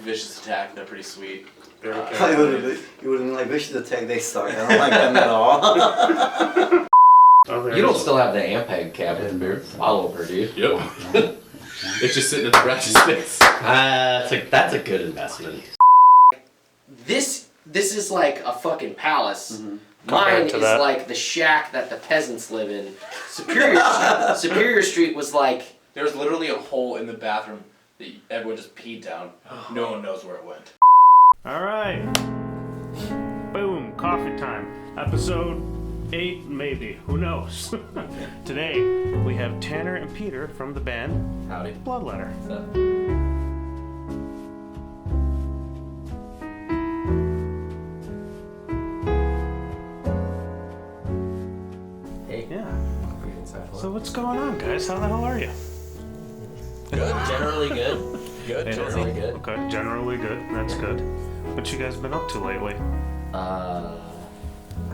Vicious Attack. They're pretty sweet. You wouldn't like Vicious Attack. They suck. I don't like them at all. You don't still have the Ampeg cabinet beer bottle opener, do you? Yep. It's just sitting in the garage space. That's a good investment. This is like a fucking palace. Mm-hmm. Mine is like the shack that the peasants live in. Superior Street was like... There was literally a hole in the bathroom that everyone just peed down. No one knows where it went. Alright. Boom, coffee time. Episode 8, maybe. Who knows? Today, we have Tanner and Peter from the band Howdy. Bloodletter. Hey. Yeah. So what's going on, guys? How the hell are you? Good. Generally good. Good. Generally good. Okay, generally good. That's good. What you guys been up to lately? I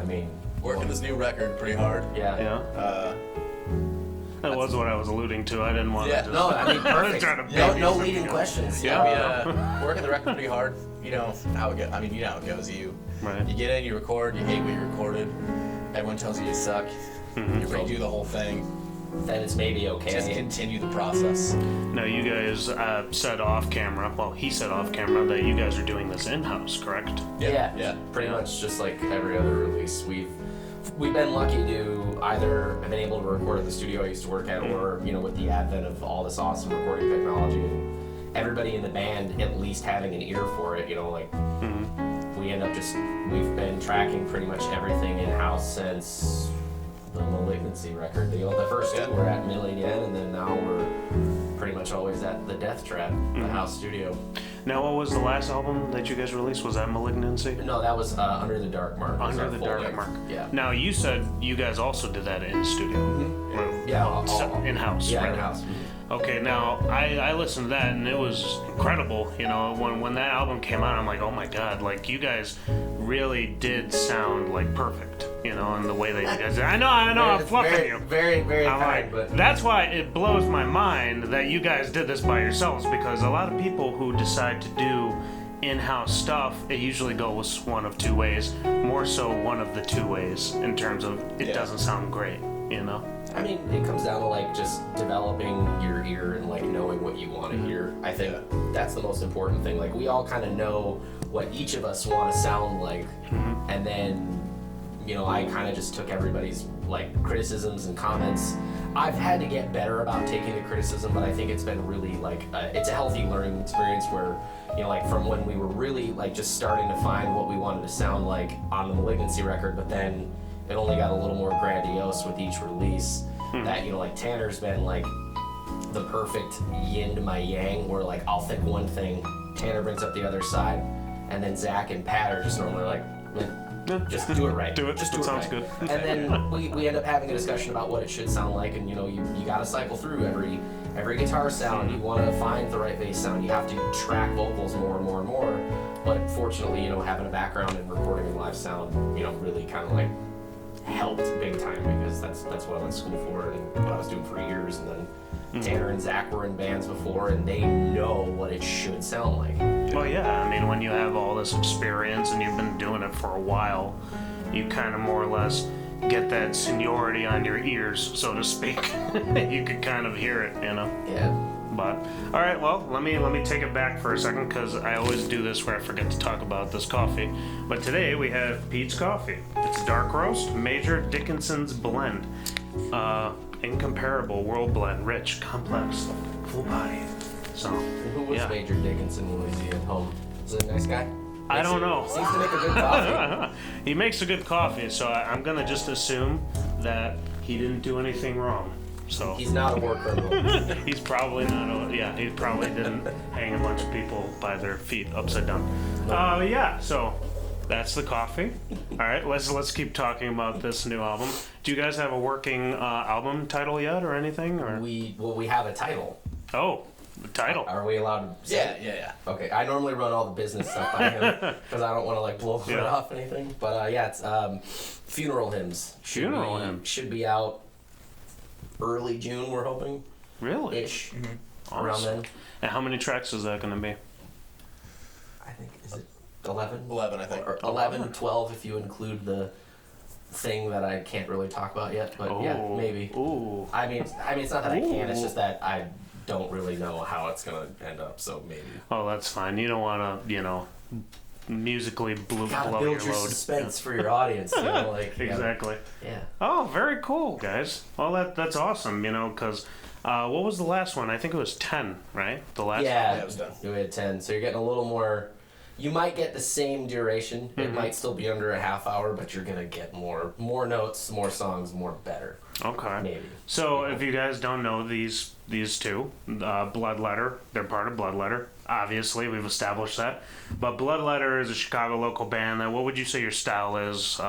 mean... Working this new record pretty hard. Yeah. Yeah. That was what I was alluding to. I didn't want to just... No, I mean, perfect. No leading questions. Yeah, we working the record pretty hard. You know how it goes. I mean, you know how it goes. You get in, you record, you hate what you recorded. Everyone tells you suck. Mm-hmm. You redo the whole thing. Then it's maybe okay. Just continue the process. Now, you guys said off camera, well, he said off camera that you guys are doing this in-house, correct? Yeah. Pretty much just like every other release. We've been lucky to either have been able to record at the studio I used to work at, or with the advent of all this awesome recording technology and everybody in the band at least having an ear for it. We end up we've been tracking pretty much everything in-house since the Malignancy record. The first two were at Million Yen, and then now we're pretty much always at the Death Trap, the house studio. Now, what was the last album that you guys released? Was that Malignancy? No, that was Under the Dark Mark. Under the Dark Mark. Yeah. Now, you said you guys also did that in studio. Mm-hmm. Yeah, in-house. Yeah, right? in-house. Okay, now, I listened to that, and it was incredible. When that album came out, I'm like, oh my god, like, you guys really did sound, like, perfect, in the way that you guys did. I know, I'm fluffing you. Very, very kind, but... That's why it blows my mind that you guys did this by yourselves, because a lot of people who decide to do in-house stuff, it usually goes one of two ways, more so one of the two ways, in terms of it doesn't sound great, I mean, it comes down to just developing your ear and knowing what you want to hear. I think that's the most important thing. We all kind of know what each of us want to sound like, and then I kind of just took everybody's criticisms and comments. I've had to get better about taking the criticism, but I think it's been really it's a healthy learning experience where from when we were really just starting to find what we wanted to sound like on the Malignancy record, but then it only got a little more grandiose with each release. That Tanner's been the perfect yin to my yang, where I'll think one thing, Tanner brings up the other side, and then Zach and Pat are just normally just do it right. Do it. Just do it it sounds right. good. And then we end up having a discussion about what it should sound like, and you got to cycle through every guitar sound. You want to find the right bass sound. You have to track vocals more and more and more. But fortunately, having a background in recording and live sound, really kind of helped big time, because that's what I went to school for and what I was doing for years. And then Tanner and Zach were in bands before, and they know what it should sound like. Well, yeah, I mean, when you have all this experience and you've been doing it for a while, you kind of more or less get that seniority on your ears, so to speak. You could kind of hear it, Yeah. But, all right, well, let me take it back for a second, because I always do this where I forget to talk about this coffee. But today we have Pete's Coffee. It's dark roast, Major Dickinson's blend. Incomparable world blend, rich, complex, full body. So, Who was Major Dickinson when was he at home? Was he a nice guy? I don't know. Seems to make a good coffee. He makes a good coffee, so I'm gonna just assume that he didn't do anything wrong. So he's not a war criminal. He's probably not. He probably didn't hang a bunch of people by their feet upside down. So that's the coffee. All right, let's keep talking about this new album. Do you guys have a working album title yet, or anything? Or we have a title. Oh, the title. Are we allowed to say Yeah. Okay, I normally run all the business stuff by him because I don't want to blow it off anything. But it's Funeral Hymns. Funeral Hymns should be out early June, we're hoping. Really? Ish. Mm-hmm. Around then. And how many tracks is that going to be? I think, is it 11? 11, I think. Or 11, 12 if you include the thing that I can't really talk about yet, but yeah, maybe. Ooh. I mean, it's not that I can't, it's just that I don't really know how it's gonna end up, so maybe. Oh, that's fine. You don't want to, musically blow Gotta your build your load. suspense for your audience, like Exactly. Yeah. Oh, very cool, guys. Well, that's awesome, because what was the last one? I think it was 10, right? The last Yeah, it was done. we had 10, so you're getting a little more. You might get the same duration. It might still be under a half hour, but you're gonna get more notes, more songs, more better. Okay. Maybe. So if you guys don't know these two, Bloodletter, they're part of Bloodletter. Obviously, we've established that. But Bloodletter is a Chicago local band. That what would you say your style is?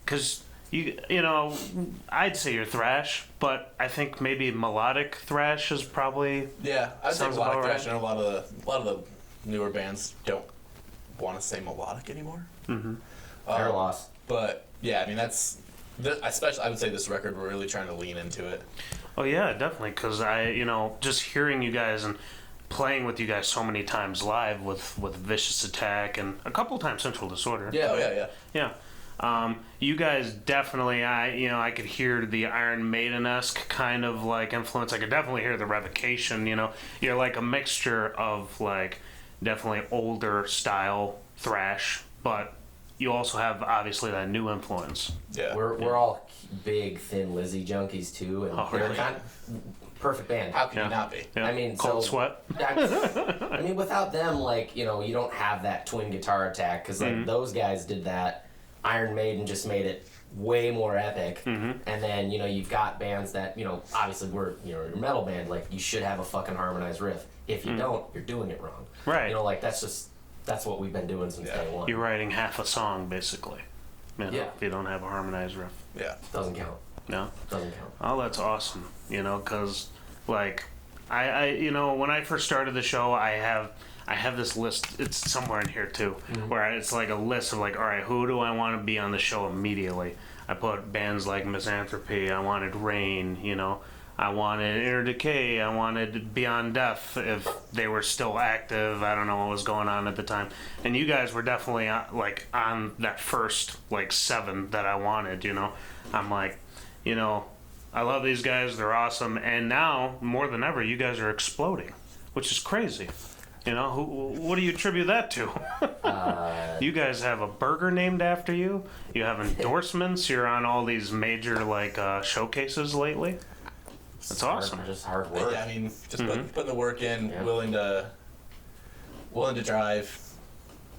Because I'd say you're thrash, but I think maybe melodic thrash is probably. Yeah, I'd say Sounds melodic about thrash, right. and a lot of the newer bands don't want to say melodic anymore. Mm-hmm. Fair loss. But yeah, I mean especially I would say this record we're really trying to lean into it. Oh yeah, definitely. Because I, just hearing you guys and playing with you guys so many times live with Vicious Attack and a couple times Central Disorder. Yeah, oh yeah. Yeah. You guys definitely, I could hear the Iron Maiden-esque kind of like influence. I could definitely hear the Revocation. You're like a mixture of like definitely older style thrash, but you also have obviously that new influence. Yeah. We're all big Thin Lizzy junkies too, and Oh, they're really? kind of perfect band. How can you not be? Yeah. I mean, Cold so- Sweat. I mean, without them, like, you don't have that twin guitar attack, because like those guys did that. Iron Maiden just made it way more epic. And then, you've got bands that, obviously we're, you're a metal band, like, you should have a fucking harmonized riff. If you don't, you're doing it wrong. Right. Like, that's what we've been doing since day one. You're writing half a song basically. Yeah. If you don't have a harmonized riff. Yeah. Doesn't count. No. Doesn't count. Oh, that's awesome. Because like I when I first started the show, I have this list. It's somewhere in here too, where it's like a list of like, all right, who do I want to be on the show immediately? I put bands like Misanthropy. I wanted Rain. I wanted Inner Decay. I wanted Beyond Death if they were still active. I don't know what was going on at the time. And you guys were definitely like on that first like 7 that I wanted. I'm like, I love these guys. They're awesome. And now more than ever, you guys are exploding, which is crazy. What do you attribute that to? You guys have a burger named after you. You have endorsements. You're on all these major like showcases lately. That's awesome. Just hard work. Yeah, I mean, just putting the work in, Yeah. willing to drive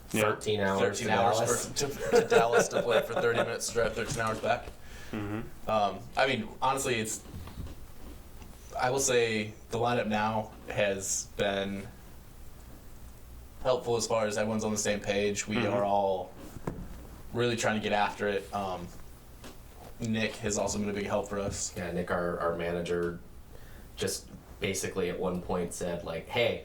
13 hours. 13 to hours Dallas. to Dallas to play for 30 minutes to drive 13 hours back. I mean, honestly, I will say the lineup now has been helpful as far as everyone's on the same page. We are all really trying to get after it. Nick has also been a big help for us. Yeah, Nick, our manager, just basically at one point said, like, hey,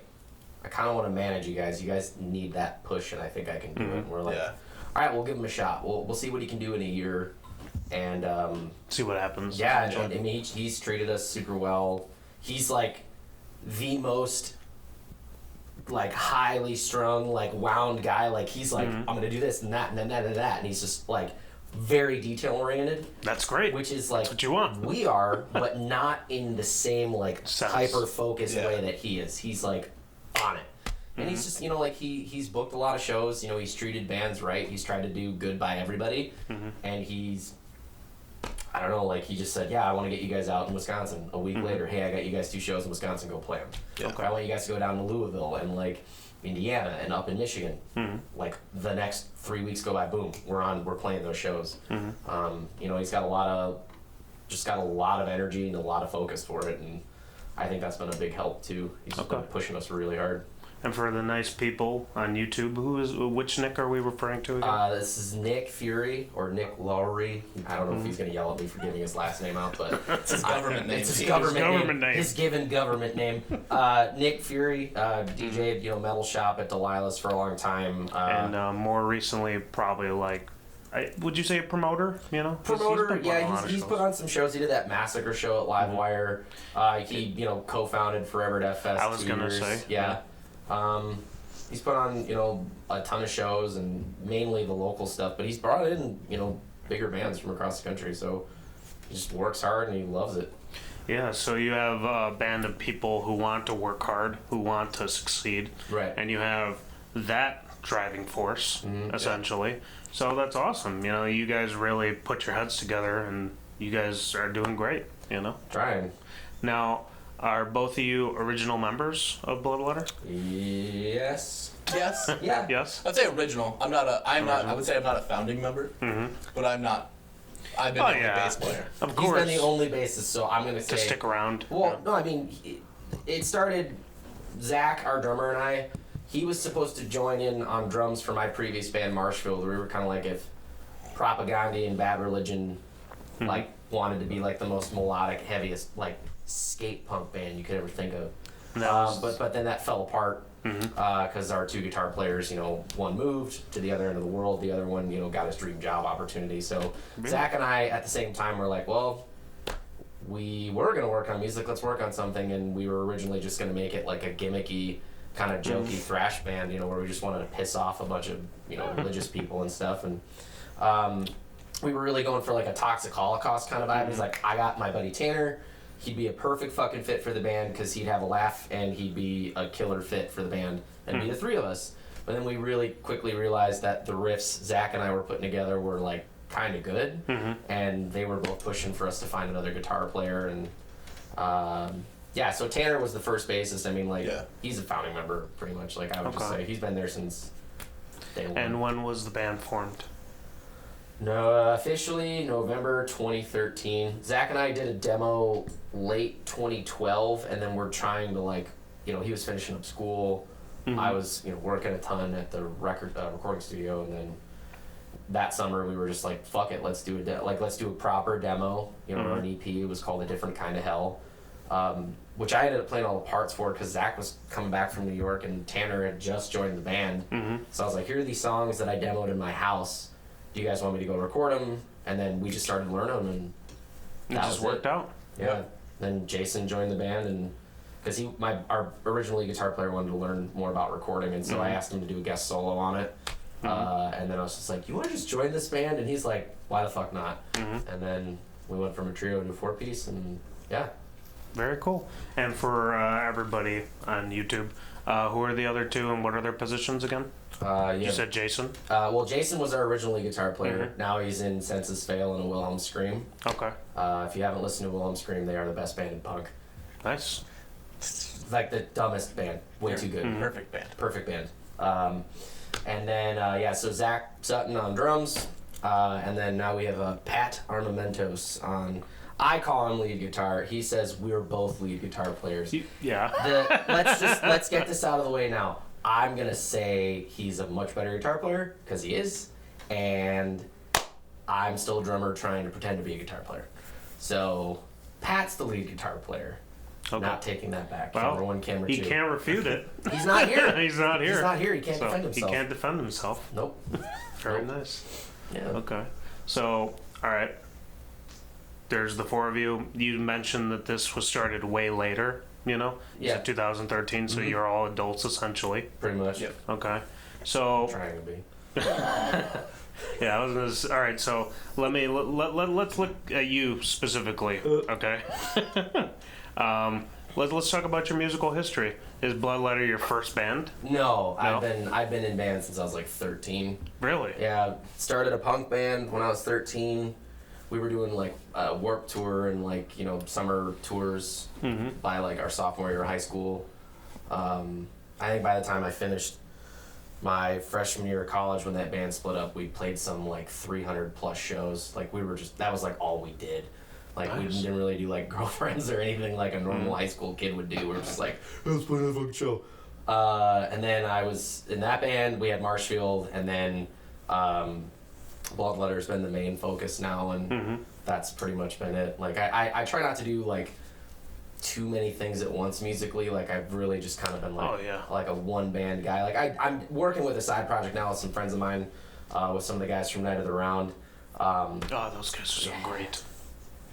I kind of want to manage you guys. You guys need that push, and I think I can do it. And we're like, Yeah. all right, we'll give him a shot. We'll see what he can do in a year. And, See what happens. yeah, and I mean, he's treated us super well. He's, like, the most, like, highly strung, like, wound guy. Like, he's like, I'm going to do this and that and then that and that. And he's just, like, very detail-oriented. That's great. Which is like That's what you want. We are, but not in the same like Sense. hyper-focused Yeah. way that he is. He's like on it, and he's just like he's booked a lot of shows. He's treated bands right. He's tried to do good by everybody, and he's I don't know, like he just said, yeah, I want to get you guys out in Wisconsin. A week later, hey, I got you guys 2 shows in Wisconsin. Go play them. Yeah. Okay. I want you guys to go down to Louisville and like Indiana and up in Michigan. Like the next 3 weeks go by, boom, we're playing those shows. He's got a lot of energy and a lot of focus for it, and I think that's been a big help too. He's just been pushing us really hard. And for the nice people on YouTube, which Nick are we referring to again? This is Nick Fury or Nick Lowry. I don't know if he's gonna yell at me for giving his last name out, but It's his government name. it's his He- government name. His given government name. Nick Fury, DJ at Metal Shop at Delilah's for a long time. And more recently, probably like, would you say a promoter? Promoter, he's put put on some shows. He did that Massacre show at Livewire. He co-founded Forever Death Fest. I was 2 gonna years. say, yeah. he's put on, a ton of shows and mainly the local stuff, but he's brought in, bigger bands from across the country. So he just works hard and he loves it. Yeah, so you have a band of people who want to work hard, who want to succeed. Right. And you have that driving force, essentially. So that's awesome. You guys really put your heads together and you guys are doing great, Trying. Now, are both of you original members of Bloodletter? Yes. Yes. Yeah. Yes? I'd say original. I would say I'm not a founding member, but I'm not. I've been the only bass player. Of He's course. been the only bassist, so I'm going to say... To stick around. Well, no, I mean, it started... Zach, our drummer, and I, he was supposed to join in on drums for my previous band, Marshfield. We were kind of like if Propaganda and Bad Religion, wanted to be, like, the most melodic, heaviest, like, skate punk band you could ever think of. But then that fell apart because our two guitar players, one moved to the other end of the world, the other one, got his dream job opportunity. So Zach and I, at the same time, were like, well, we were going to work on music, let's work on something, and we were originally just going to make it like a gimmicky, kind of jokey thrash band, where we just wanted to piss off a bunch of, religious people and stuff. And we were really going for like a Toxic Holocaust kind of vibe. He's like, I got my buddy Tanner. He'd be a perfect fucking fit for the band because he'd have a laugh and he'd be a killer fit for the band and be the three of us. But then we really quickly realized that the riffs Zach and I were putting together were like kind of good, and they were both pushing for us to find another guitar player. And so Tanner was the first bassist. I mean, he's a founding member pretty much. Like I would just say he's been there since day one. And when was the band formed? No, officially November 2013. Zach and I did a demo late 2012, and then we're trying to he was finishing up school. I was working a ton at the recording studio, and then that summer we were just like, fuck it, let's do let's do a proper demo. Or an EP. It was called A Different Kind of Hell, which I ended up playing all the parts for because Zach was coming back from New York and Tanner had just joined the band. So I was like, here are these songs that I demoed in my house. Do you guys want me to go record them? And then we just started learning them, and It just worked out. Yeah. Then Jason joined the band, and because our original guitar player wanted to learn more about recording, and so I asked him to do a guest solo on it. And then I was just like, you want to just join this band? And he's like, why the fuck not? And then we went from a trio to a 4-piece, and yeah. Very cool. And for everybody on YouTube, who are the other two and what are their positions again? You said Jason? Well, Jason was our original guitar player. Now he's in Senses Fail and a Wilhelm Scream. Okay. If you haven't listened to Wilhelm Scream, they are the best band in punk. Nice. Like the dumbest band. Way too good. Perfect band. Perfect band. And then, so Zach Sutton on drums. And then now we have Pat Armamentos on... I call him lead guitar. He says we're both lead guitar players. Yeah. Let's get this out of the way now. I'm gonna say he's a much better guitar player because he is, and I'm still a drummer trying to pretend to be a guitar player. So Pat's the lead guitar player. Okay. Not taking that back. Well, Camera one, camera he two. can't refute it. He's not here. He's not here. He's not here. He can't So defend himself. He can't defend himself. Nope. Very nice. Yeah. Okay. So, all right. There's the four of you. You mentioned that this was started way later, You Yeah. said 2013, so you're all adults essentially. Pretty much. Yep. Okay. So Trying to be. yeah, I was gonna all right. So let's look at you specifically. Okay. Let's talk about your musical history. Is Bloodletter your first band? No, No? I've been in bands since I was like 13. Really? Yeah, started a punk band when I was 13. We were doing like a Warped Tour and like summer tours by like our sophomore year of high school. I think by the time I finished my freshman year of college, when that band split up, we played some like 300 plus shows. Like we were just that was like all we did. Like we Nice. didn't really do like girlfriends or anything like a normal high school kid would do. We're just like, let's play a fucking show. And then I was in that band. We had Marshfield, and then Bloodletter's been the main focus now, and that's pretty much been it. Like I try not to do like too many things at once musically. Like I've really just kind of been like like a one band guy. Like I'm working with a side project now with some friends of mine, with some of the guys from Night of the Round. Oh, those guys are so great.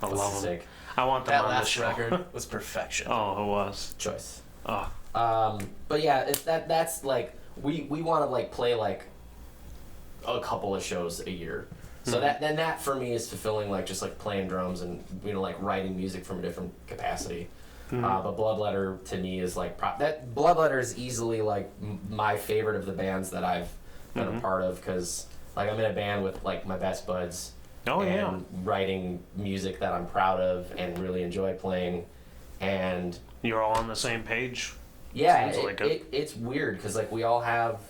I love them. Sick I want them That on the last show. record was perfection. Oh, it was. choice. Oh, But yeah, that's like we want to like play like a couple of shows a year. So that for me is fulfilling, like just like playing drums and like writing music from a different capacity. But Bloodletter to me is like that. Bloodletter is easily like my favorite of the bands that I've been a part of, because like I'm in a band with like my best buds. Writing music that I'm proud of and really enjoy playing, and you're all on the same page. Yeah, it's weird because like we all have,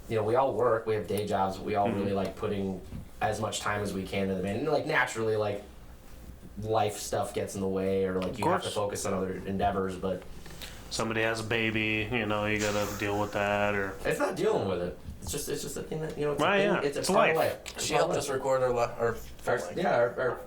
we all work, we have day jobs, but we all really like putting as much time as we can in the band, and like naturally like life stuff gets in the way, or like you have to focus on other endeavors. But somebody has a baby, you gotta deal with that, or it's not dealing with it. It's just a thing that it's right, a thing, it's a part of life. She helped us record our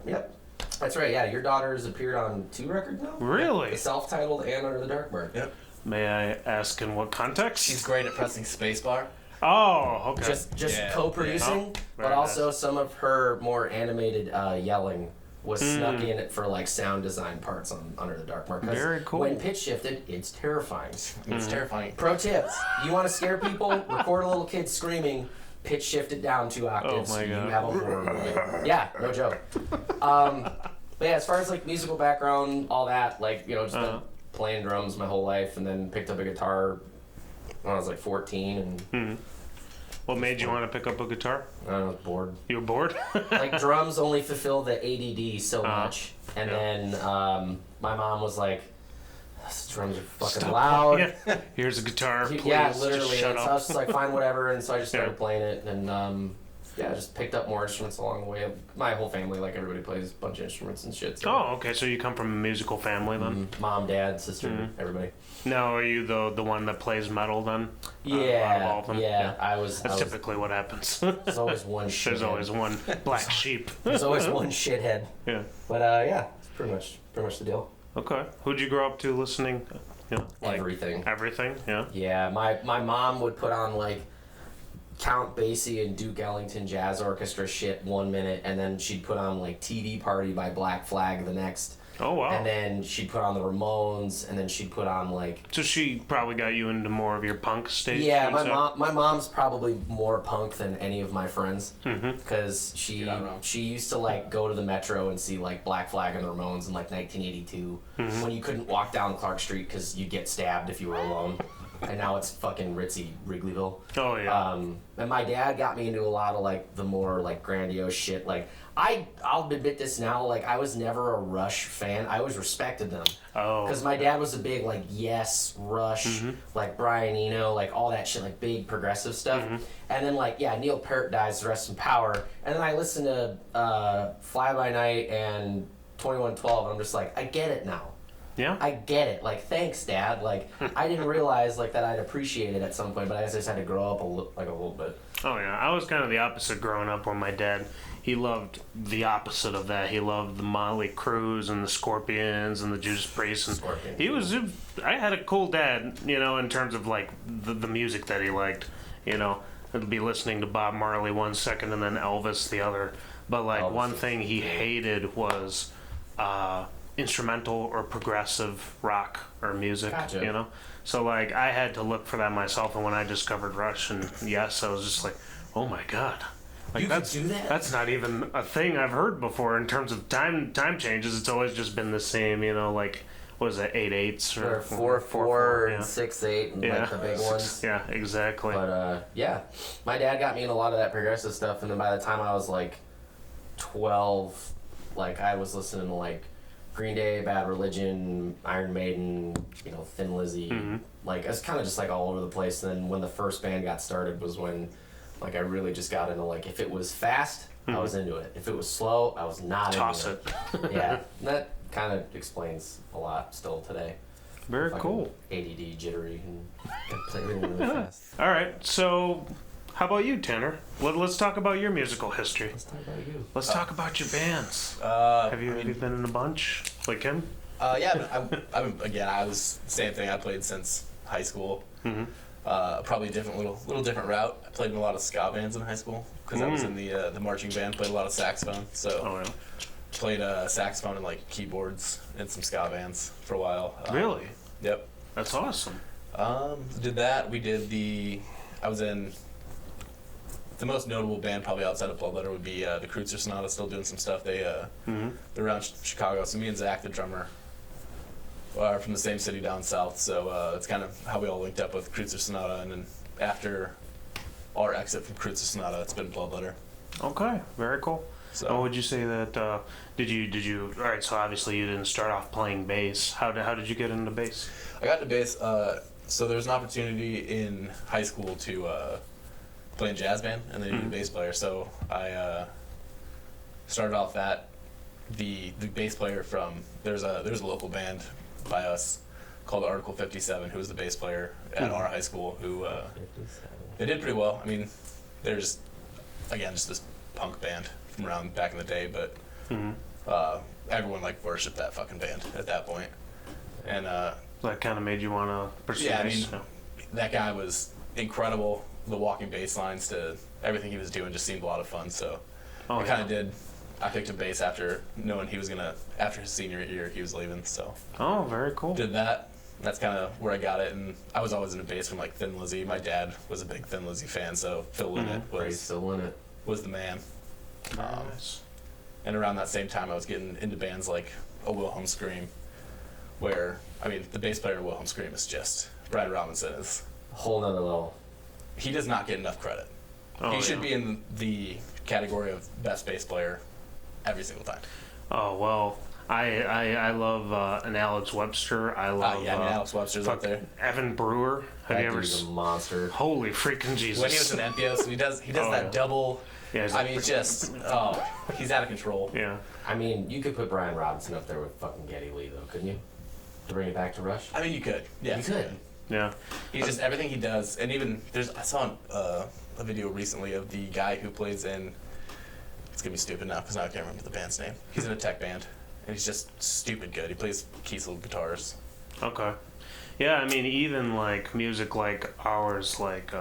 yep. That's right. Yeah, your daughter's appeared on 2 records now. Really? Self-titled and Under the Dark Mark. Yep. May I ask in what context? She's great at pressing spacebar. Oh, okay. Just co-producing, but also some of her more animated yelling was snuck in for like sound design parts on Under the Dark Mark. Very cool. When pitch shifted, it's terrifying. It's terrifying. Pro tip: you want to scare people? Record a little kid screaming. Pitch shift it down 2 octaves. Oh my God. You have a horror movie. Yeah, no joke. But yeah, as far as like musical background, all that, like just been playing drums my whole life, and then picked up a guitar when I was like 14, and what made you want to pick up a guitar? I was bored. You were bored? Like drums only fulfill the ADD so much, and then my mom was like, "These drums are fucking loud." Yeah. Here's a guitar. Please, yeah, literally. Just shut So up. I was just like, fine, whatever, and so I just started playing it, and I just picked up more instruments along the way. My whole family, like everybody, plays a bunch of instruments and shit. So. Oh, okay. So you come from a musical family then? Mom, dad, sister, everybody. Now, are you the one that plays metal then? Yeah, out of all of them? yeah. That's typically what happens. There's always one shithead. There's always one black sheep. There's always one shithead. Yeah. But yeah, it's pretty much the deal. Okay. Who'd you grow up to listening? Everything. Everything, yeah. Yeah, my mom would put on like Count Basie and Duke Ellington Jazz Orchestra shit 1 minute, and then she'd put on like TV Party by Black Flag the next. Oh wow. And then she'd put on the Ramones, and then she'd put on like. So she probably got you into more of your punk stage. Yeah, my mom's probably more punk than any of my friends, because she used to like go to the Metro and see like Black Flag and the Ramones in like 1982 when you couldn't walk down Clark Street because you'd get stabbed if you were alone. And now it's fucking ritzy Wrigleyville. Oh yeah. And my dad got me into a lot of like the more like grandiose shit. Like I'll admit this now. Like I was never a Rush fan. I always respected them. Oh. Because my dad was a big like Yes, Rush, like Brian Eno, like all that shit, like big progressive stuff. And then like Neil Peart dies, rest in power. And then I listened to Fly By Night and 2112, and I'm just like, I get it now. Yeah. I get it. Like, thanks, Dad. Like, I didn't realize like that I'd appreciate it at some point, but I just had to grow up a little bit. Oh yeah, I was kind of the opposite growing up. Where my dad, he loved the opposite of that. He loved the Motley Crues and the Scorpions and the Judas Priest. And I had a cool dad, in terms of like the music that he liked. I'd be listening to Bob Marley 1 second and then Elvis the other. But like Elvis one thing he hated was instrumental or progressive rock or music. Gotcha. So like I had to look for that myself, and when I discovered Rush and Yes, I was just like, oh my god, like you that's could do that? That's not even a thing I've heard before in terms of time changes. It's always just been the same, like what is it, 8/8 or 4/4 and yeah. 6/8 and like the big ones. Yeah, exactly. But my dad got me in a lot of that progressive stuff, and then by the time I was like 12, like I was listening to like Green Day, Bad Religion, Iron Maiden, Thin Lizzy. Like, I was kind of just, like, all over the place. And then when the first band got started was when, like, I really just got into, like, if it was fast, I was into it. If it was slow, I was not Toss into it. Yeah. And that kind of explains a lot still today. Very cool. ADD, jittery, and play really fast. All right, so how about you, Tanner? Let's talk about your musical history. Let's talk about you. Let's talk about your bands. Have you been in a bunch like him? Yeah, I was same thing. I played since high school. Probably a little different route. I played in a lot of ska bands in high school because I was in the marching band. Played a lot of saxophone. So played saxophone and like keyboards in some ska bands for a while. Really? Yep. That's awesome. Did that. We did the I was in the most notable band probably outside of Bloodletter would be the Kreutzer Sonata, still doing some stuff. They're around Chicago. So me and Zach, the drummer, are from the same city down south. So it's kind of how we all linked up with Kreutzer Sonata. And then after our exit from Kreutzer Sonata, it's been Bloodletter. Okay, very cool. So And would you say that did you all right, so obviously you didn't start off playing bass. How did you get into bass? I got into bass. So there was an opportunity in high school to play in jazz band, and they needed a bass player. So I started off that. The bass player from there's a local band by us called Article 57, who was the bass player at our high school. Who they did pretty well. I mean, they're just this punk band from around back in the day, but everyone like worshipped that fucking band at that point. And That kind of made you want to pursue yeah, I bass? mean, that guy was incredible. The walking bass lines to everything he was doing just seemed a lot of fun. So I kind of did. I picked a bass after knowing he was gonna. After his senior year, he was leaving. So Oh, very cool. did that. That's kind of where I got it. And I was always into bass from like Thin Lizzy. My dad was a big Thin Lizzy fan, so Phil Lynott was the man. Nice. And around that same time, I was getting into bands like a Wilhelm Scream, where I mean, the bass player in Wilhelm Scream is just Brad Robinson is. Whole nother level. He does not get enough credit. Oh, He should yeah. be in the category of best bass player every single time. Oh well, I love an Alex Webster. I love Yeah, I mean, Alex Webster's up there. Evan Brewer. Have That you ever? dude's a monster. Holy freaking Jesus! When he was in NPS, he does Oh, that yeah. double. Yeah, he's I like- mean, just he's out of control. Yeah. I mean, you could put Brian Robinson up there with fucking Geddy Lee, though, couldn't you? To bring it back to Rush. I mean, you could. Yeah, You could. Yeah. He's just everything he does, and even I saw a video recently of the guy who plays in. It's gonna be stupid now because now I can't remember the band's name. He's in a tech band, and he's just stupid good. He plays Kiesel guitars. Okay. Yeah, I mean, even like music like ours, like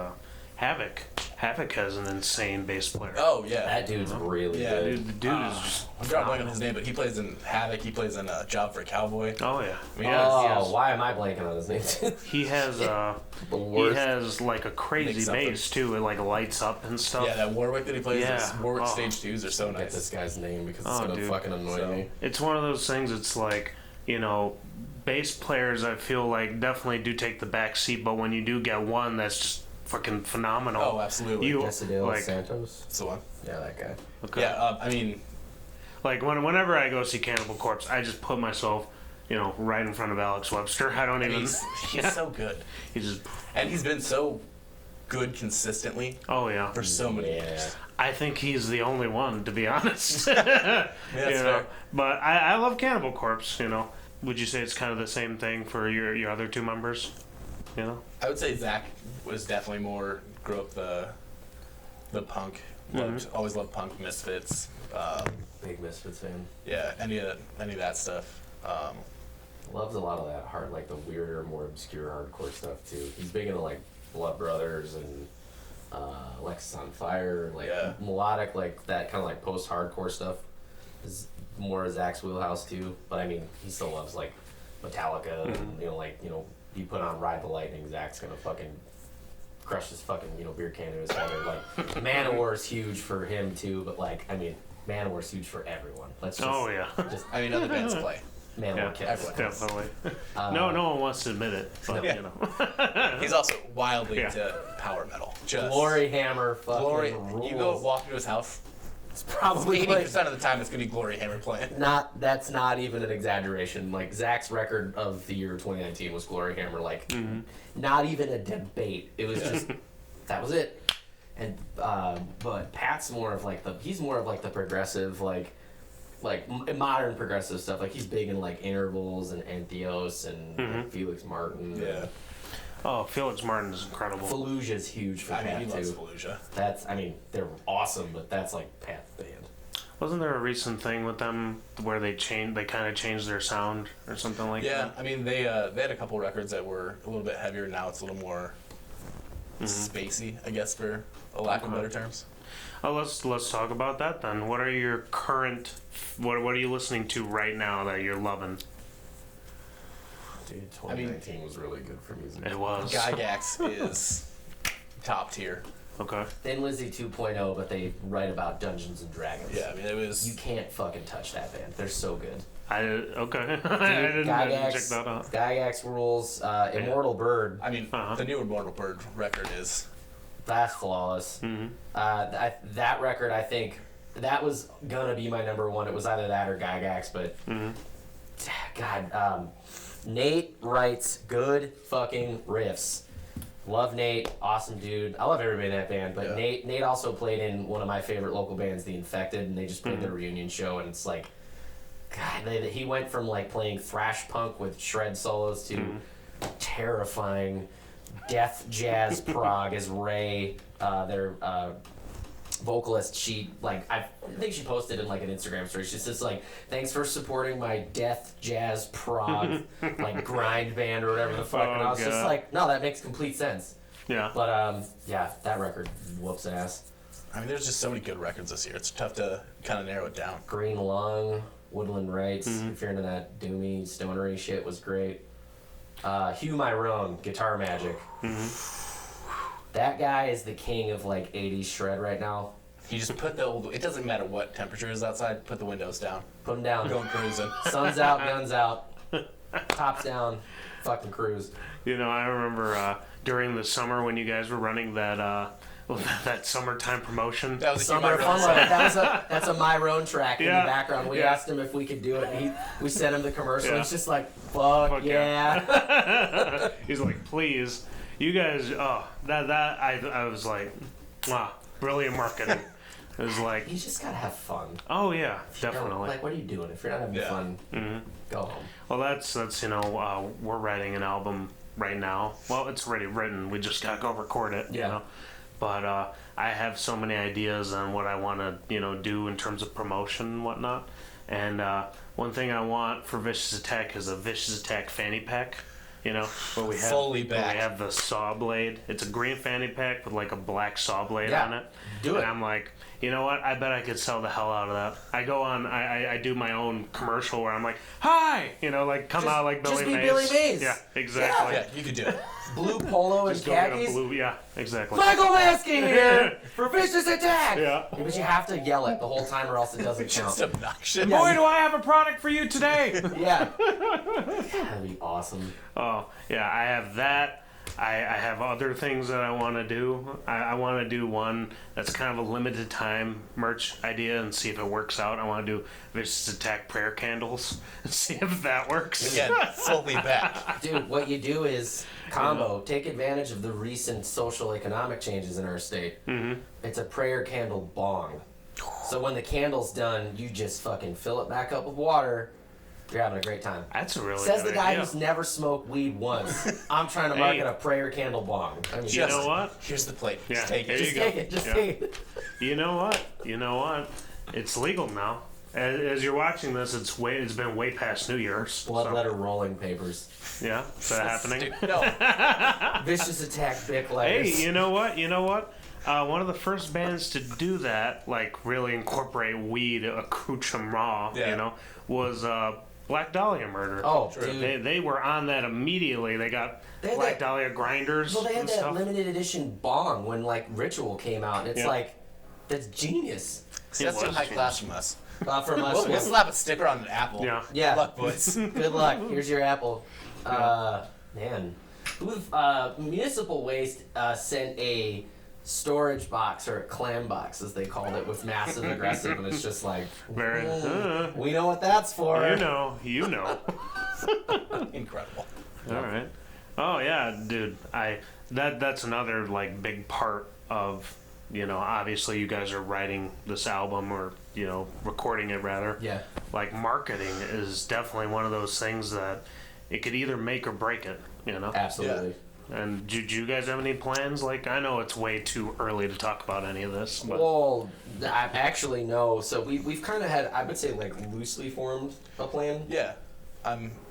Havoc. Havoc has an insane bass player. Oh yeah. That dude's really Yeah, good. Dude, the dude is just. I'm drawing a blank on his name, but he plays in Havoc. He plays in Job for a Cowboy. Oh yeah. I mean, Oh, why am I blanking on his name? He has The he worst. has like a Make crazy something. bass too. It like lights up and stuff. Yeah, that Warwick that he plays. Yeah. Those Warwick Oh. Stage 2s are so Get nice. this guy's name because Oh, it's gonna dude. fucking annoy So- me. It's one of those things. It's like, you know, bass players. I feel like definitely do take the back seat, but when you do get one that's just fucking phenomenal. Oh, absolutely. You Desidel like Santos. That's the one. Yeah, that guy. okay. Yeah, I mean, Like whenever I go see Cannibal Corpse, I just put myself, you know, right in front of Alex Webster. I don't even. he's so good. He's just. And he's been so good consistently Oh yeah. for so many Yeah. years. I think he's the only one, to be honest. that's You know, fair. but I love Cannibal Corpse. You know, would you say it's kind of the same thing for your other two members? You know. I would say Zach was definitely more grew up the punk. Always loved punk, Misfits. Big Misfits fan. Yeah, any of that stuff. Loves a lot of that hard, like the weirder, more obscure hardcore stuff too. He's big into like Blood Brothers and Alexis on Fire, like Yeah. melodic, like that kind of like post-hardcore stuff. Is more Zach's wheelhouse too. But I mean, he still loves like Metallica, and, you put on Ride the Lightning, Zach's gonna fucking crush his fucking beer can in his head. Or, like Manowar's huge for him too, but like I mean, Manowar's huge for everyone. Let's just Oh yeah. just I mean, other bands play. Manowar Yeah, kids. everyone. definitely. Uh, No one wants to admit it, but Yeah. you know. He's also wildly Yeah. into power metal. Just Glory Hammer, fucking Glory. rules. You go walk into his house. It's probably 80% of the time, it's gonna be Glory Hammer playing. that's not even an exaggeration. Like Zach's record of the year 2019 was Glory Hammer. Like not even a debate. It was just that was it. And but Pat's more of like the progressive like modern progressive stuff. Like he's big in like Intervals and Antheos and like, Felix Martin. Yeah. Oh, Felix Martin is incredible. Fallujah's huge for I mean, Pat he loves too. Fallujah. They're awesome, but that's like Pat's band. Wasn't there a recent thing with them where they kind of changed their sound or something like Yeah, that? I mean, they had a couple records that were a little bit heavier. Now it's a little more spacey, I guess, for a lack of better terms. Oh, let's talk about that then. What are your current? What are you listening to right now that you're loving? Dude, 2019 was really good for music. It was. Gygax is top tier. Okay. Thin Lizzy 2.0, but they write about Dungeons and Dragons. Yeah, I mean, it was. You can't fucking touch that band. They're so good. Okay. I didn't check that out. Gygax rules. Immortal Bird. I mean, the new Immortal Bird record is. That's flawless. That record, I think, that was gonna be my number one. It was either that or Gygax, but God, Nate writes good fucking riffs. Love Nate, awesome dude. I love everybody in that band, but Nate also played in one of my favorite local bands, The Infected, and they just played their reunion show, and it's like, God, he went from like playing thrash punk with shred solos to terrifying death jazz prog as Ray, their vocalist. I think she posted in like an Instagram story. She says like, "Thanks for supporting my death jazz prog like grind band or whatever the fuck." And I was just like, "No, that makes complete sense." Yeah. But yeah, that record whoops ass. I mean, there's just so many good records this year. It's tough to kind of narrow it down. Green Lung, Woodland Rights. If you're into that doomy stonery shit, was great. Hugh Myron, Guitar Magic. That guy is the king of like 80s shred right now. You just put the old. It doesn't matter what temperature is outside. Put the windows down. Put him down. Going cruising. Sun's out, guns out, tops down, fucking cruise. You know, I remember during the summer when you guys were running that that summertime promotion. That was a Summer of Fun. That's a Myron track in the Yeah. background. We asked him if we could do it. And we sent him the commercial. Yeah. He's just like, fuck yeah. He's like, please, you guys. Oh, I was like, wow, brilliant marketing. It was like, You just gotta have fun. oh yeah, You know, definitely. like, what are you doing? If you're not having fun, go home. Well, that's we're writing an album right now. Well, it's already written. We just gotta go record it. Yeah. You know? But I have so many ideas on what I want to do in terms of promotion and whatnot. And one thing I want for Vicious Attack is a Vicious Attack fanny pack. You know, where we have Fully where back. we have the saw blade. It's a green fanny pack with like a black saw blade Yeah. on it. Do And it. I'm like, you know what? I bet I could sell the hell out of that. I go on. I do my own commercial where I'm like, hi, like come out like Billy just be Mays. Billy Mays. Yeah, exactly. Yeah, you could do it. Blue polo and Just go get a khakis. blue. Yeah, exactly. Michael Maskey here for Vicious Attack. Yeah. But you have to yell it the whole time, or else it doesn't Just count. obnoxious. Boy, do I have a product for you today. Yeah. That'd be awesome. Oh, yeah, I have that. I have other things that I want to do. I want to do one that's kind of a limited time merch idea and see if it works out. I want to do Vicious Attack prayer candles and see if that works. Again, fully back. Dude, what you do is combo. Take advantage of the recent social economic changes in our state. It's a prayer candle bong. So when the candle's done, you just fucking fill it back up with water. You're having a great time. That's a really Says good the guy idea. who's never smoked weed once. I'm trying to market a prayer candle bong. I mean, You know what? Here's the plate. Yeah, Just take here it. you just go. take it. Just Yeah. take it. You know what? It's legal now. As you're watching this, it's been way past New Year's. so- Bloodletter rolling papers. Yeah, is that happening? Dude, no. Vicious Attack Bic Hey, letters. you know what? One of the first bands to do that, like really incorporate weed accoutrement, Yeah. was Black Dahlia Murder. Oh, dude. They were on that immediately. They got They had Black that- Dahlia grinders Well, they had and that stuff. limited edition bong when like Ritual came out, and it's Yeah. like, that's genius. See, that's too was high class from us. From us. We'll slap a sticker on an apple. Yeah. Yeah. Good luck, boys. Good luck. Here's your apple. Man, Municipal Waste sent a storage box, or a clam box as they called it, with Massive Aggressive, and it's just like, Very, we know what that's for. you know. Incredible. All right. Oh yeah, dude. That's another like big part of obviously you guys are writing this album or recording it rather. Yeah. Like marketing is definitely one of those things that it could either make or break it. Absolutely. And do you guys have any plans? Like I know it's way too early to talk about any of this. But Well, I actually no. So we've kind of had, I would say, like loosely formed a plan. Yeah.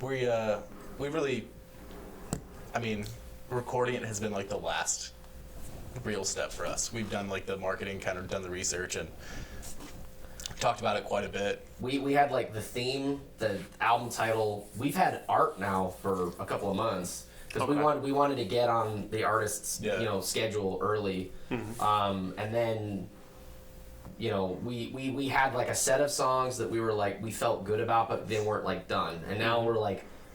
We really, I mean, recording it has been like the last real step for us. We've done like the marketing, kind of done the research, and talked about it quite a bit. We had like the theme, the album title. We've had art now for a couple of months, because Okay. we wanted to get on the artist's schedule early, and then we had like a set of songs that we were like we felt good about, but they weren't like done, and now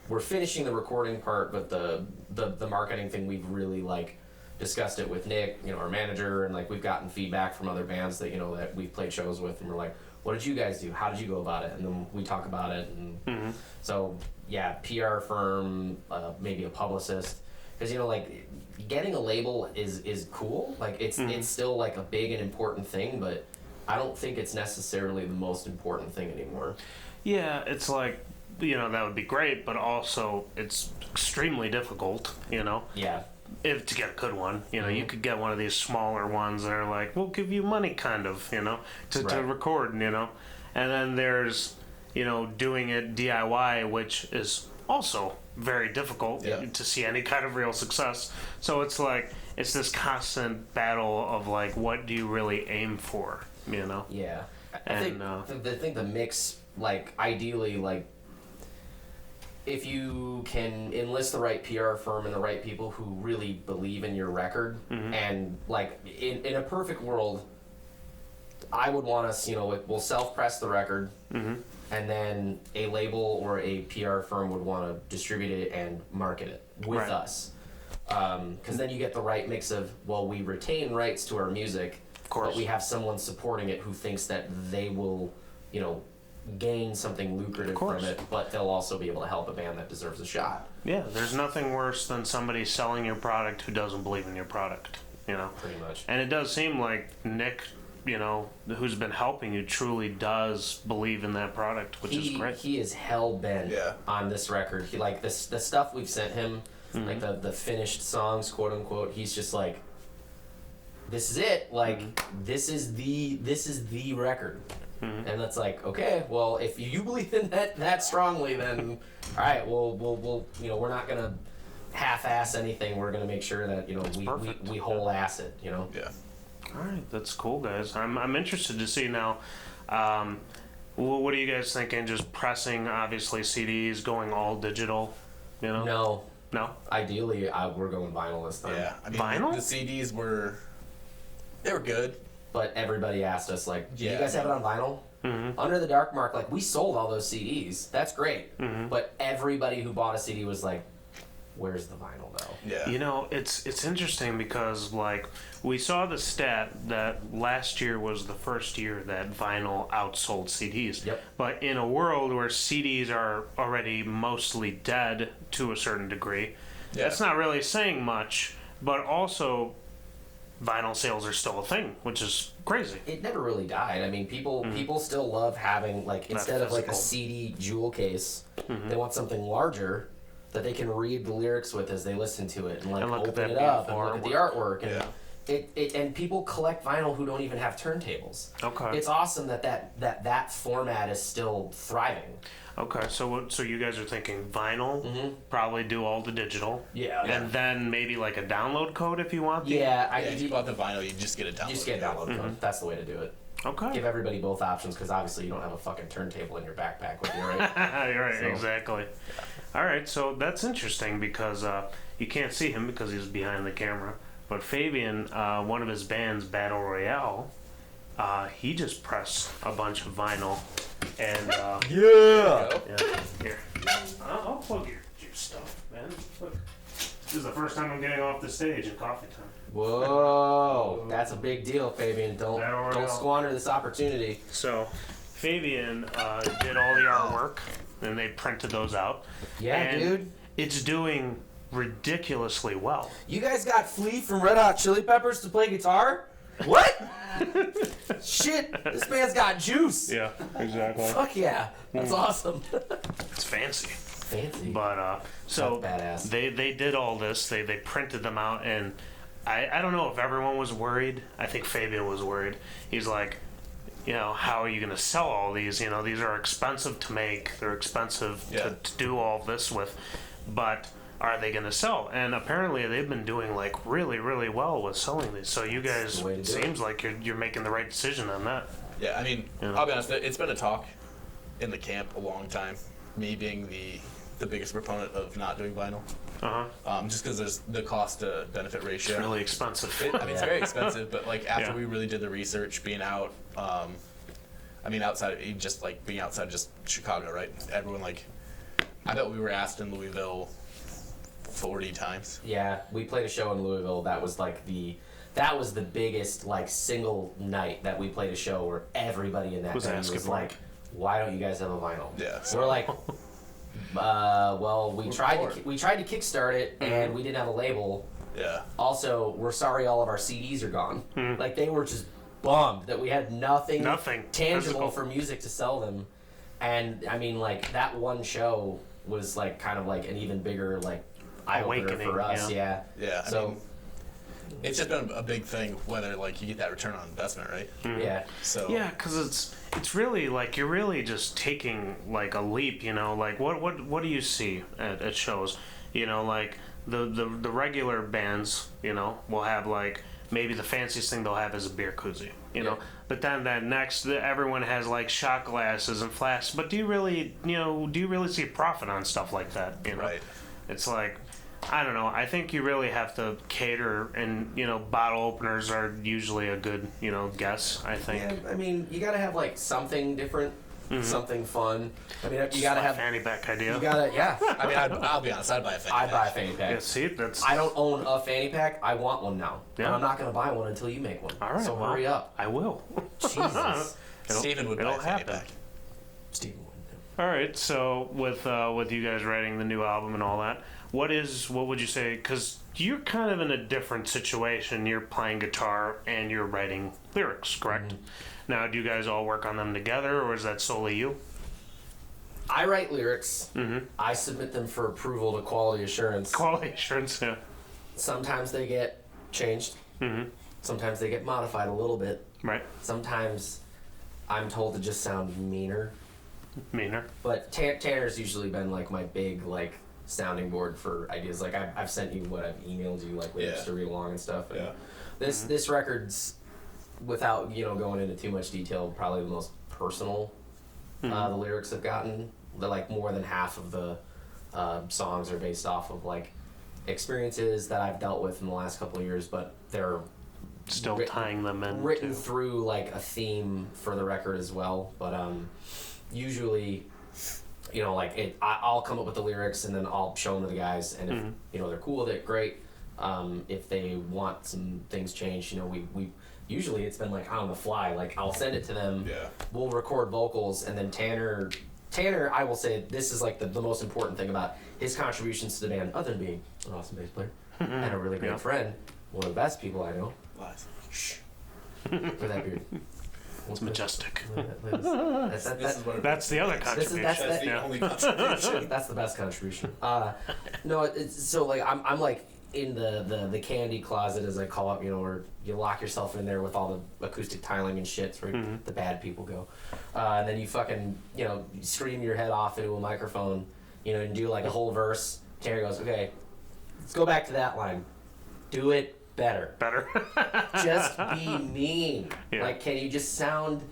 we're finishing the recording part, but the marketing thing we've really like discussed it with Nick, our manager, and like we've gotten feedback from other bands that that we've played shows with, and we're like, what did you guys do? How did you go about it? And then we talk about it, and so yeah, PR firm, maybe a publicist, because like getting a label is cool. Like it's still like a big and important thing, but I don't think it's necessarily the most important thing anymore. Yeah, it's like that would be great, but also it's extremely difficult. Yeah. If to get a good one, you could get one of these smaller ones that are like, we'll give you money, kind of, to record, and then there's, doing it DIY, which is also very difficult to see any kind of real success. So it's like it's this constant battle of like, what do you really aim for, Yeah, And I think the mix, like ideally, like if you can enlist the right PR firm and the right people who really believe in your record, and like in a perfect world, I would want us, we'll self-press the record, and then a label or a PR firm would want to distribute it and market it with us. Because then you get the right mix of, well, we retain rights to our music, but we have someone supporting it who thinks that they will, gain something lucrative from it, but they'll also be able to help a band that deserves a shot. Yeah, there's nothing worse than somebody selling your product who doesn't believe in your product, Pretty much. And it does seem like Nick, who's been helping you, truly does believe in that product, which is great. He is hell-bent on this record. He like the stuff we've sent him, like the finished songs, quote unquote, he's just like, this is it. Like this is the record. And that's like, okay, well, if you believe in that strongly, then all right, we'll we're not gonna half-ass anything. We're gonna make sure that we whole ass it. Yeah. All right, that's cool, guys. I'm interested to see now. What are you guys thinking? Just pressing, obviously, CDs, going all digital. No. Ideally, we're going vinyl this time. Yeah. I mean, Vinyl? the CDs were good. But everybody asked us, like, do you Yeah. guys have it on vinyl? Mm-hmm. Under the Dark Mark, like, we sold all those CDs. That's great. Mm-hmm. But everybody who bought a CD was like, where's the vinyl, though? Yeah. It's interesting because, like, we saw the stat that last year was the first year that vinyl outsold CDs. Yep. But in a world where CDs are already mostly dead to a certain degree, that's not really saying much, but also vinyl sales are still a thing, which is crazy. It never really died. I mean, people still love having, like, instead of like a physical. CD jewel case, they want something larger that they can read the lyrics with as they listen to it and like And look at open that it up and beautiful look at the artwork and Yeah. and people collect vinyl who don't even have turntables. Okay. It's awesome that format is still thriving. Okay, so you guys are thinking vinyl, probably do all the digital. Yeah. And then maybe like a download code if you want the... Yeah, If you bought the vinyl, you just get a download. just get a download code. That's the way to do it. Okay. Give everybody both options because obviously you don't have a fucking turntable in your backpack with you, right? Right, So- exactly. All right, so that's interesting because you can't see him because he's behind the camera. But Fabian, one of his bands, Battle Royale, he just pressed a bunch of vinyl. And, Yeah. yeah, here. I'll plug your stuff, man. Look. This is the first time I'm getting off the stage in coffee time. Whoa, that's a big deal, Fabian. Don't squander this opportunity. So, Fabian did all the artwork, and they printed those out. Yeah, and dude. It's doing ridiculously well. You guys got Flea from Red Hot Chili Peppers to play guitar? What? Shit, this man's got juice. Yeah, exactly. Fuck yeah, that's awesome. It's fancy. Fancy. But so That's badass. they did all this. They printed them out, and I don't know if everyone was worried. I think Fabian was worried. He's like, how are you going to sell all these? These are expensive to make. They're expensive to do all this with, but are they going to sell? And apparently they've been doing like really, really well with selling these. So you guys, the way to do seems like you're making the right decision on that. Yeah, I mean, I'll be honest. It's been a talk in the camp a long time. Me being the the biggest proponent of not doing vinyl. Uh-huh. Just because there's the cost to benefit ratio. It's really expensive. It's very expensive, but like after we really did the research, being out, I mean, outside, just like being outside just Chicago, right? Everyone like, I bet we were asked in Louisville 40 times. Yeah, we played a show in Louisville. That was the biggest like single night that we played a show where everybody in that venue was like, "Why don't you guys have a vinyl?" Yeah. So we're like, well, we tried to kickstart it and we didn't have a label. Yeah. Also, we're sorry all of our CDs are gone. Like they were just bummed that we had nothing tangible physical for music to sell them. And I mean, like that one show was like kind of like an even bigger like eye-opener for us. Yeah. I mean, it's just been a big thing whether like you get that return on investment, right? Yeah. So yeah, because it's really like you're really just taking like a leap, you know. Like what do you see at shows? You know, like the regular bands, you know, will have like maybe the fanciest thing they'll have is a beer koozie, you know. But then that next, everyone has like shot glasses and flasks. But do you really see profit on stuff like that? You know, right. It's like, I don't know. I think you really have to cater, and you know, bottle openers are usually a good, you know, guess. I think. Yeah, I mean, you gotta have like something different, something fun. I mean, you gotta have fanny pack idea. You gotta, yeah. I mean, I'll be honest, I'd buy a fanny I'd pack. buy a fanny pack. Yeah, see, that's. I don't own a fanny pack. I want one now. Yeah. And I'm not gonna buy one until you make one. All right. So well, hurry up. I will. Jesus. Steven would buy a fanny pack. Steven wouldn't. All right. So with you guys writing the new album and all that, what would you say? Because you're kind of in a different situation. You're playing guitar and you're writing lyrics, correct? Now, do you guys all work on them together, or is that solely you? I write lyrics. I submit them for approval to quality assurance. Quality assurance, yeah. Sometimes they get changed. Sometimes they get modified a little bit. Right. Sometimes I'm told to just sound meaner. Meaner. But Tanner's usually been like my big like sounding board for ideas. Like I've sent you I've emailed you like lyrics to read along and stuff. And this record's, without going into too much detail, probably the most personal the lyrics have gotten. They're like more than half of the songs are based off of like experiences that I've dealt with in the last couple of years, but they're still tying them in. Written through like a theme for the record as well. But usually, like I'll come up with the lyrics and then I'll show them to the guys, and if they're cool with it, great. If they want some things changed, we usually it's been like on the fly. Like I'll send it to them. Yeah. We'll record vocals, and then Tanner, I will say this is like the most important thing about his contributions to the band, other than being an awesome bass player and a really great friend, one of the best people I know. Lies. Shh. For that beard. It's majestic. That's the other contribution. That's the only contribution. That's the best contribution. No, so like I'm like in the candy closet, as I call it, where you lock yourself in there with all the acoustic tiling and shit. It's where the bad people go, and then you fucking you scream your head off into a microphone, and do like a whole verse. Terry goes, okay, let's go back to that line. Do it better. Just be mean. Yeah. Like, can you just sound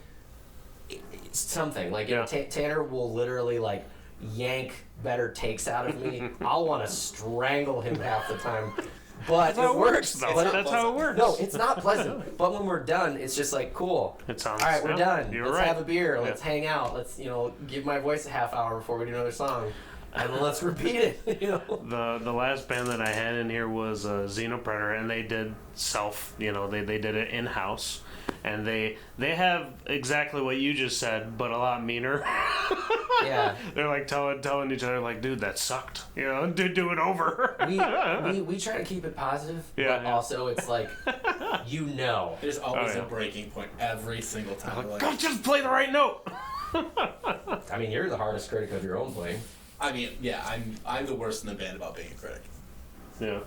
something? Like, Tanner will literally like yank better takes out of me. I'll want to strangle him half the time. But it works. That's how it works. No, it's not pleasant. But when we're done, it's just like, cool. It sounds. All right, we're done. Let's right. have a beer. Let's hang out. Let's give my voice a half hour before we do another song. And let's repeat it. The last band that I had in here was Xenopredator, and they did they did it in house, and they have exactly what you just said, but a lot meaner. Yeah. They're like telling each other like, dude, that sucked. Dude, do it over. we try to keep it positive, but also it's like there's always a breaking point every single time. Like, God, just play the right note. I mean, you're the hardest critic of your own playing. I mean, yeah, I'm the worst in the band about being a critic. I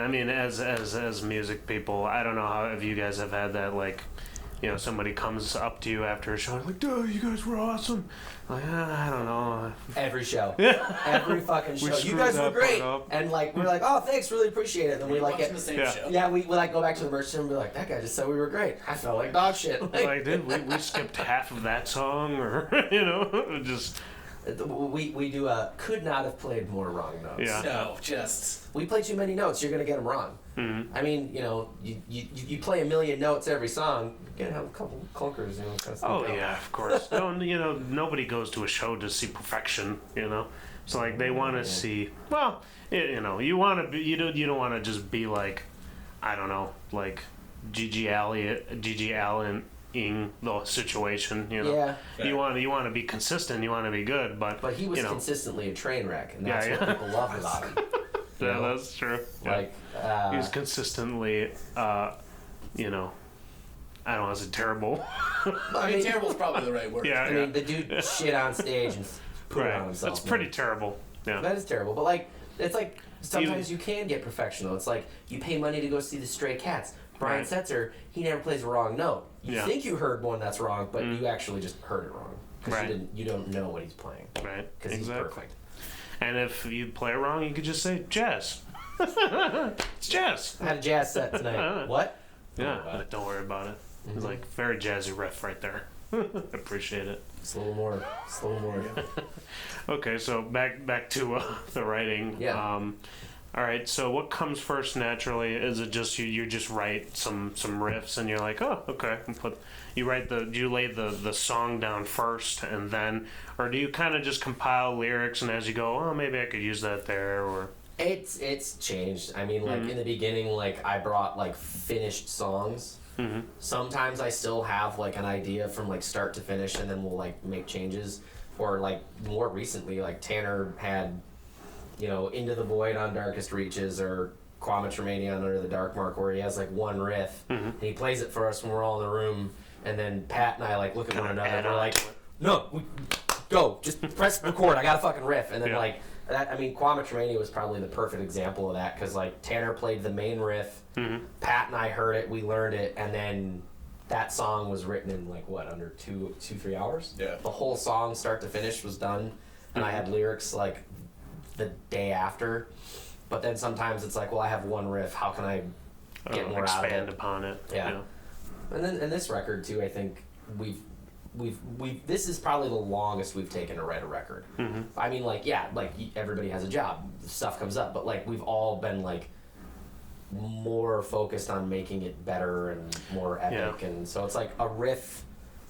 mean, as music people, I don't know how if you guys have had that, like, somebody comes up to you after a show like, dude, you guys were awesome. Like, I don't know. Every show. Every fucking show. You guys were great. And like we're like, oh, thanks, really appreciate it. And then we like get the same show. Yeah, we like go back to the merch room and be like, that guy just said we were great. I felt like dog shit. Like, dude, we skipped half of that song, or just We do could not have played more wrong notes. Yeah. No, just We play too many notes, you're gonna get them wrong. Mm-hmm. I mean, you play a million notes every song, you're gonna have a couple clunkers, kind of stuff. Oh yeah, of course. No, nobody goes to a show to see perfection. So like they want to see. Well, you want to be. You don't want to just be like, I don't know, like Gigi Allen in the situation. Yeah. You want to be consistent. You want to be good, but he was consistently a train wreck, and that's Yeah, what people loved about him. yeah, that's true. Yeah. Like He was consistently, I don't want to say terrible. I mean, terrible is probably the right word. Yeah, I mean, the dude shit on stage and put it on right. himself. That's pretty terrible. Yeah. That is terrible. But like, it's like sometimes you can get professional. It's like you pay money to go see the Stray Cats. Brian Right. Setzer, he never plays a wrong note. You Yeah. think you heard one that's wrong, but you actually just heard it wrong because Right. you don't know what he's playing Right. because he's perfect. And if you play it wrong, you could just say jazz. It's jazz. I had a jazz set tonight. What? Yeah, don't worry about it. It's like very jazzy riff right there. Appreciate it. Just a little more. Just a little more. Okay, so back to the writing. Yeah. All right. So what comes first naturally? Is it just you just write some riffs and you're like, oh, okay. You lay the song down first and then, or do you kind of just compile lyrics and as you go, oh, maybe I could use that there or. It's changed. I mean, like in the beginning, like I brought like finished songs. Mm-hmm. Sometimes I still have like an idea from like start to finish, and then we'll like make changes. Or like more recently, like Tanner had, Into the Void on Darkest Reaches or Quamatromania on Under the Dark Mark, where he has like one riff and he plays it for us when we're all in the room, and then Pat and I like look at one another and we're like, no, go, just press record. I got a fucking riff, and then Yeah. like. Quamatromania was probably the perfect example of that because like Tanner played the main riff, Pat and I heard it, we learned it, and then that song was written in like what under 2-3 hours. Yeah. The whole song start to finish was done, and I had lyrics like the day after. But then sometimes it's like, well, I have one riff. How can I get more out of expand it? upon it? Yeah. And then in this record too, I think we've this is probably the longest we've taken to write a record. I mean, like, yeah, like everybody has a job, stuff comes up, but like we've all been like more focused on making it better and more epic, and so it's like a riff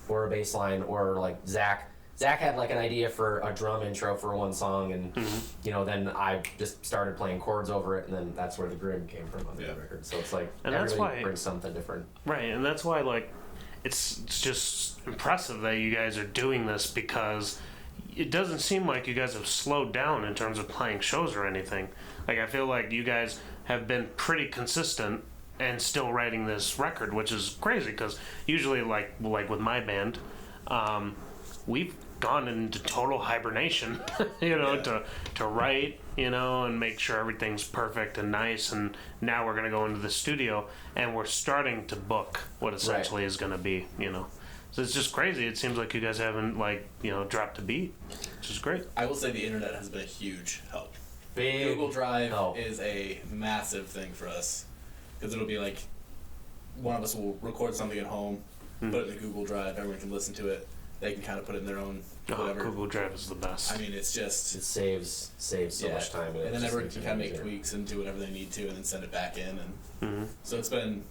or a bass line or like Zach had like an idea for a drum intro for one song, and then I just started playing chords over it, and then that's where the grim came from on the record. So it's like And that's everybody why- brings something different. Right, and that's why like it's just impressive that you guys are doing this because it doesn't seem like you guys have slowed down in terms of playing shows or anything. Like I feel like you guys have been pretty consistent and still writing this record, which is crazy because usually like with my band, we've gone into total hibernation, to write, and make sure everything's perfect and nice. And now we're gonna go into the studio and we're starting to book what essentially is gonna be, So it's just crazy. It seems like you guys haven't dropped a beat, which is great. I will say the internet has been a huge help. Big Google Drive help. is a massive thing for us because it'll be like one of us will record something at home, put it in the Google Drive, everyone can listen to it. They can kind of put it in their own whatever. Google Drive is the best. I mean, it's just It saves so much time. and then everyone can kind of make tweaks and do whatever they need to, and then send it back in. And so it's been,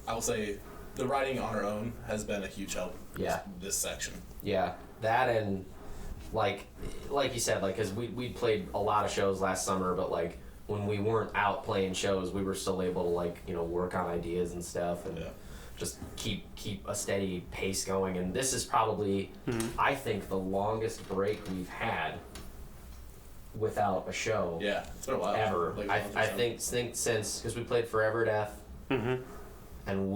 I will say, the writing on our own has been a huge help. Yeah. This section. Yeah, that and like you said, like because we played a lot of shows last summer, but like when we weren't out playing shows, we were still able to like work on ideas and stuff and just keep a steady pace going. And this is probably I think the longest break we've had without a show Yeah, it's been a while. ever. Like, I think since because we played Forever Death. And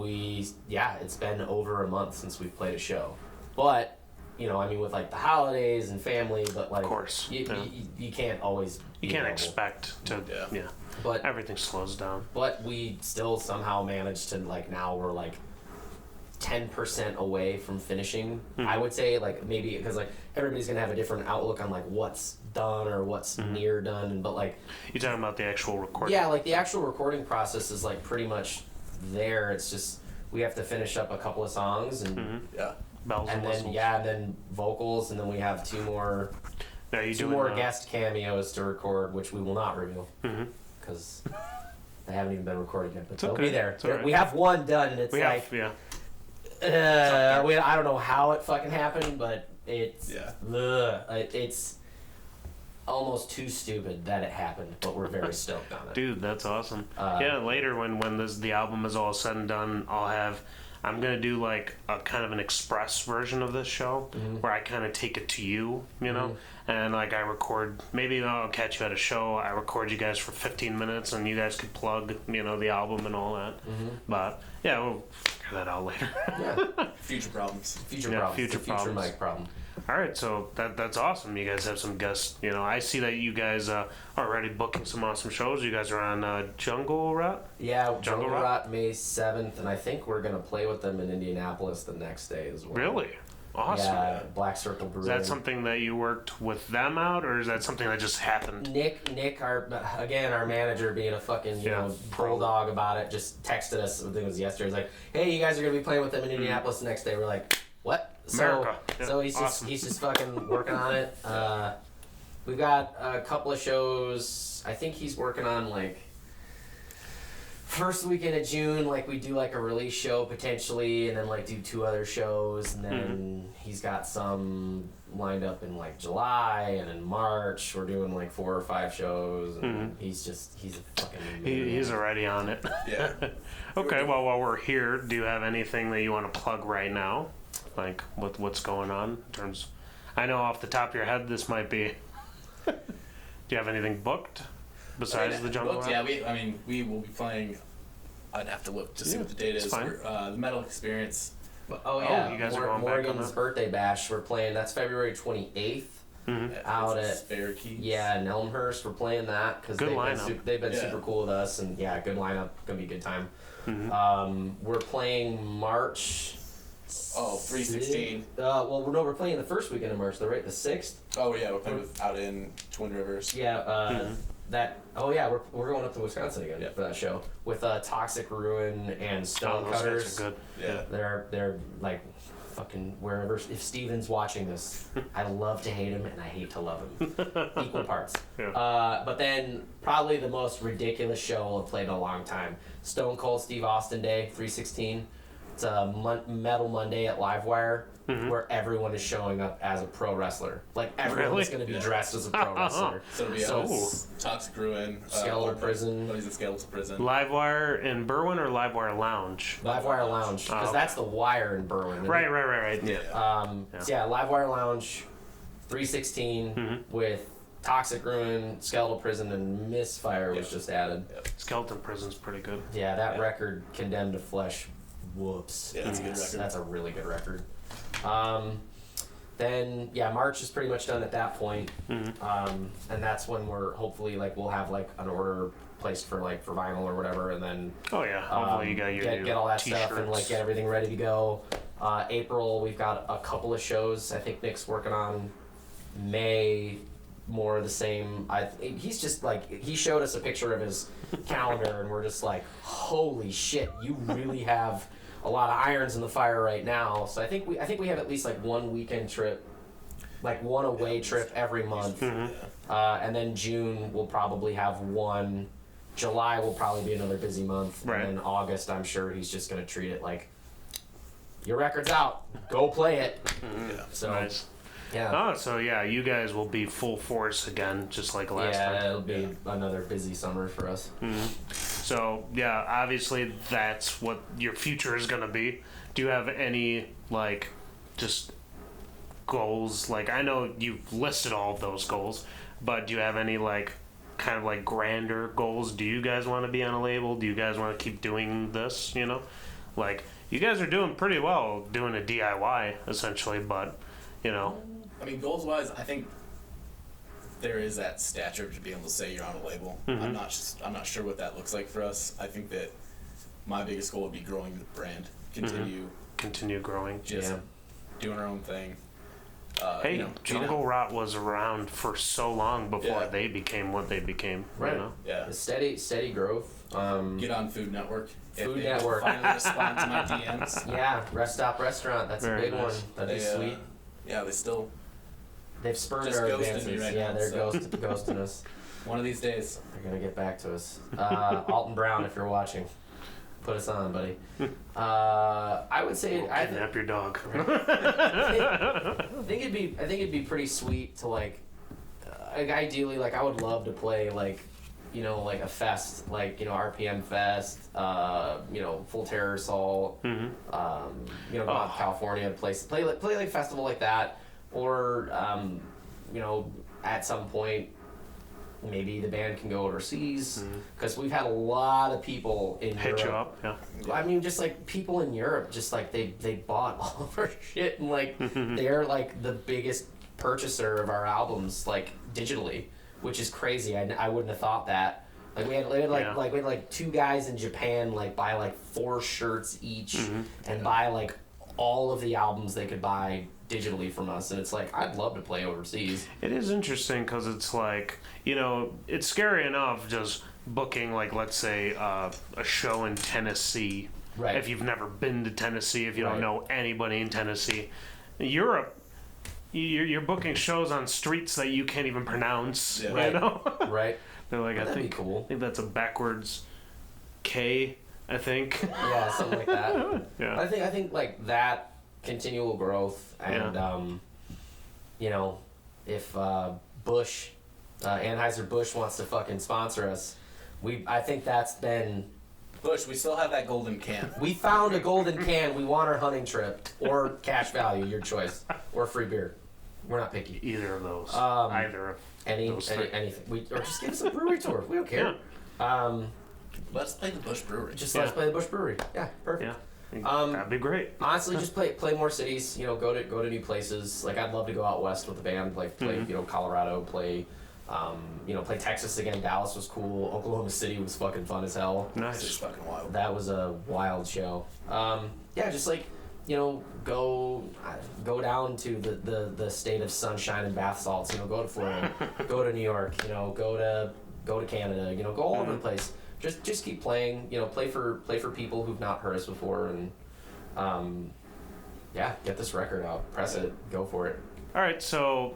it's been over a month since we've played a show. But, with like the holidays and family, but like, Of course, you can't always. you can't expect to. Yeah. But Everything slows down. but we still somehow managed to like now we're like 10% away from finishing. I would say like maybe because like everybody's gonna have a different outlook on like what's done or what's near done, but like You're talking about the actual recording. yeah, like the actual recording process is like pretty much there. It's just we have to finish up a couple of songs and Yeah. Bells and and then whistles. and then vocals, and then we have two more Now you two doing more guest cameos to record, which we will not reveal Mhm. because they haven't even been recorded yet. But It's they'll okay. be there. It's all right. We have one done, and it's We like have yeah. I don't know how it fucking happened, but it's Yeah. it's almost too stupid that it happened, but we're very stoked on it. Dude, that's awesome. Yeah, later when the album is all said and done, I'm gonna do like a kind of an express version of this show where I kind of take it to you, you know, and like I record. Maybe I'll catch you at a show. I record you guys for 15 minutes, and you guys could plug, you know, the album and all that. But yeah, we'll figure that out later. Yeah, Future problems. future Yeah, problems. future It's a future problems. mic problem. All right, so that's awesome. You guys have some guests. You know, I see that you guys are already booking some awesome shows. You guys are on Jungle Rut. Yeah, Jungle Rot? Rot May 7th, and I think we're gonna play with them in Indianapolis the next day as well. Really? Awesome. Yeah, Black Circle Brewing. Is that something that you worked with them out, or is that something that just happened? Nick, our manager, being a fucking bulldog about it, just texted us. I think it was yesterday. He's like, "Hey, you guys are gonna be playing with them in Indianapolis the next day." We're like, "What?" America. Yeah, So he's awesome. just fucking working on it. We've got a couple of shows. I think he's working on like first weekend of June. Like we do like a release show potentially, and then like do 2 other shows, and then he's got some lined up in like July, and in March we're doing like 4 or 5 shows. And he's a fucking. He's already on it. Yeah. Okay, well, while we're here, do you have anything that you want to plug right now? Like, what's going on in terms... I know off the top of your head this might be... Do you have anything booked besides the Jungle Rot? Yeah, we will be playing. I'd have to look to see what the date is. fine. The Metal Experience. Oh yeah, you guys are going back on Morgan's that? birthday bash. We're playing. That's February 28th. Out it's at Spare Keys. Yeah, in Elmhurst, we're playing that because Good they've lineup. they've been Yeah. super cool with us, and yeah, good lineup. Gonna be a good time. We're playing March. Oh, 3/16. Well, no, we're playing the first weekend of March, though, right? The 6th. Oh yeah, we're playing out in Twin Rivers. Yeah. That. Oh yeah, we're going up to Wisconsin again for that show with Toxic Ruin and Stonecutters. Those guys are good. Yeah. They're like fucking wherever. If Steven's watching this, I love to hate him and I hate to love him. Equal parts. Yeah. But then probably the most ridiculous show I've played in a long time. Stone Cold Steve Austin Day, 3/16. It's a Metal Monday at Livewire where everyone is showing up as a pro wrestler. Like everyone's Really? going to be dressed as a pro wrestler. So it'll be us, Toxic Ruin, Skeletal Prison. Buddies at Skeletal Prison. Livewire in Berwyn or Livewire Lounge? Livewire Lounge, because okay. that's the Wire in Berwyn. Right. Yeah. So yeah, Livewire Lounge, 3/16 with Toxic Ruin, Skeletal Prison, and Misfire was just added. Skeleton Prison's pretty good. Yeah, that record, Condemned to Flesh, whoops. Yeah, that's a good record. That's a really good record. Then yeah, March is pretty much done at that point. And that's when we're hopefully like we'll have like an order placed for vinyl or whatever, and then Oh yeah. Hopefully you got your new get all that t-shirts. stuff and like get everything ready to go. April we've got a couple of shows. I think Nick's working on May. More of the same. He's just like he showed us a picture of his calendar, and we're just like, holy shit! You really have a lot of irons in the fire right now. So I think we have at least like one weekend trip, like one away trip every month, and then June we'll probably have one. July will probably be another busy month, Right. and then August I'm sure he's just gonna treat it like your record's out, go play it. So. Nice. Yeah. Oh, so yeah, you guys will be full force again, just like last time. Yeah, it'll be another busy summer for us. So yeah, obviously that's what your future is gonna be. Do you have any like just goals? Like I know you've listed all of those goals, but do you have any like kind of like grander goals? Do you guys want to be on a label? Do you guys want to keep doing this? You know, like you guys are doing pretty well doing a DIY essentially, but you know. I mean, goals wise, I think there is that stature to be able to say you're on a label. I'm not sure what that looks like for us. I think that my biggest goal would be growing the brand, Continue growing. just doing our own thing. Hey, Jungle Rot was around for so long before Yeah. they became what they became. Right. You know? Yeah. Steady growth. Get on Food Network. Food If they Network. Finally respond to my DMs. Yeah, Rest Stop Restaurant. That's Very a big nice. one. That'd be They, sweet. Yeah, they still. They've spurned just our ghosted me advances. right Yeah, now, they're so. ghosting us. One of these days. They're gonna get back to us. Alton Brown, if you're watching, put us on, buddy. I would say I Kidnap your dog. think it'd be pretty sweet to like ideally like I would love to play like like a fest like RPM Fest, Full Terror Assault, go out to California, play like a festival like that, or at some point maybe the band can go overseas because we've had a lot of people in Hit Europe. you up, yeah. I mean, just like people in Europe, just like they bought all of our shit and like they're like the biggest purchaser of our albums like digitally, which is crazy. I wouldn't have thought that. Like we had 2 guys in Japan like buy like 4 shirts each and buy like all of the albums they could buy digitally from us, and it's like I'd love to play overseas. It is interesting because it's like it's scary enough just booking like let's say a show in Tennessee. Right. If you've never been to Tennessee, if you don't Right. know anybody in Tennessee, Europe, you're booking shows on streets that you can't even pronounce. Yeah. Right. You know, Right? they're like That'd be I cool. think that's a backwards K. I think. Yeah, something like that. Yeah. I think like that continual growth and if Bush, Anheuser-Busch wants to fucking sponsor us, I think that's been. Bush, we still have that golden can. We found a golden can. We want our hunting trip or cash value, your choice, or free beer. We're not picky. Either of those. Um, Either of those three. Anything. Or just give us a brewery tour. We don't care. Let's play the Bush Brewery. Let's play the Bush Brewery. Yeah, perfect. Yeah. That'd be great. Honestly, just play more cities. Go to new places. Like I'd love to go out west with the band. Play Colorado. Play Texas again. Dallas was cool. Oklahoma City was fucking fun as hell. It's Nice. just fucking wild. That was a wild show. Just like go down to the state of sunshine and bath salts. Go to Florida. Go to New York. Go to Canada. Go all over the place. Just keep playing. Play for people who've not heard us before, and get this record out. Press it. Go for it. All right, so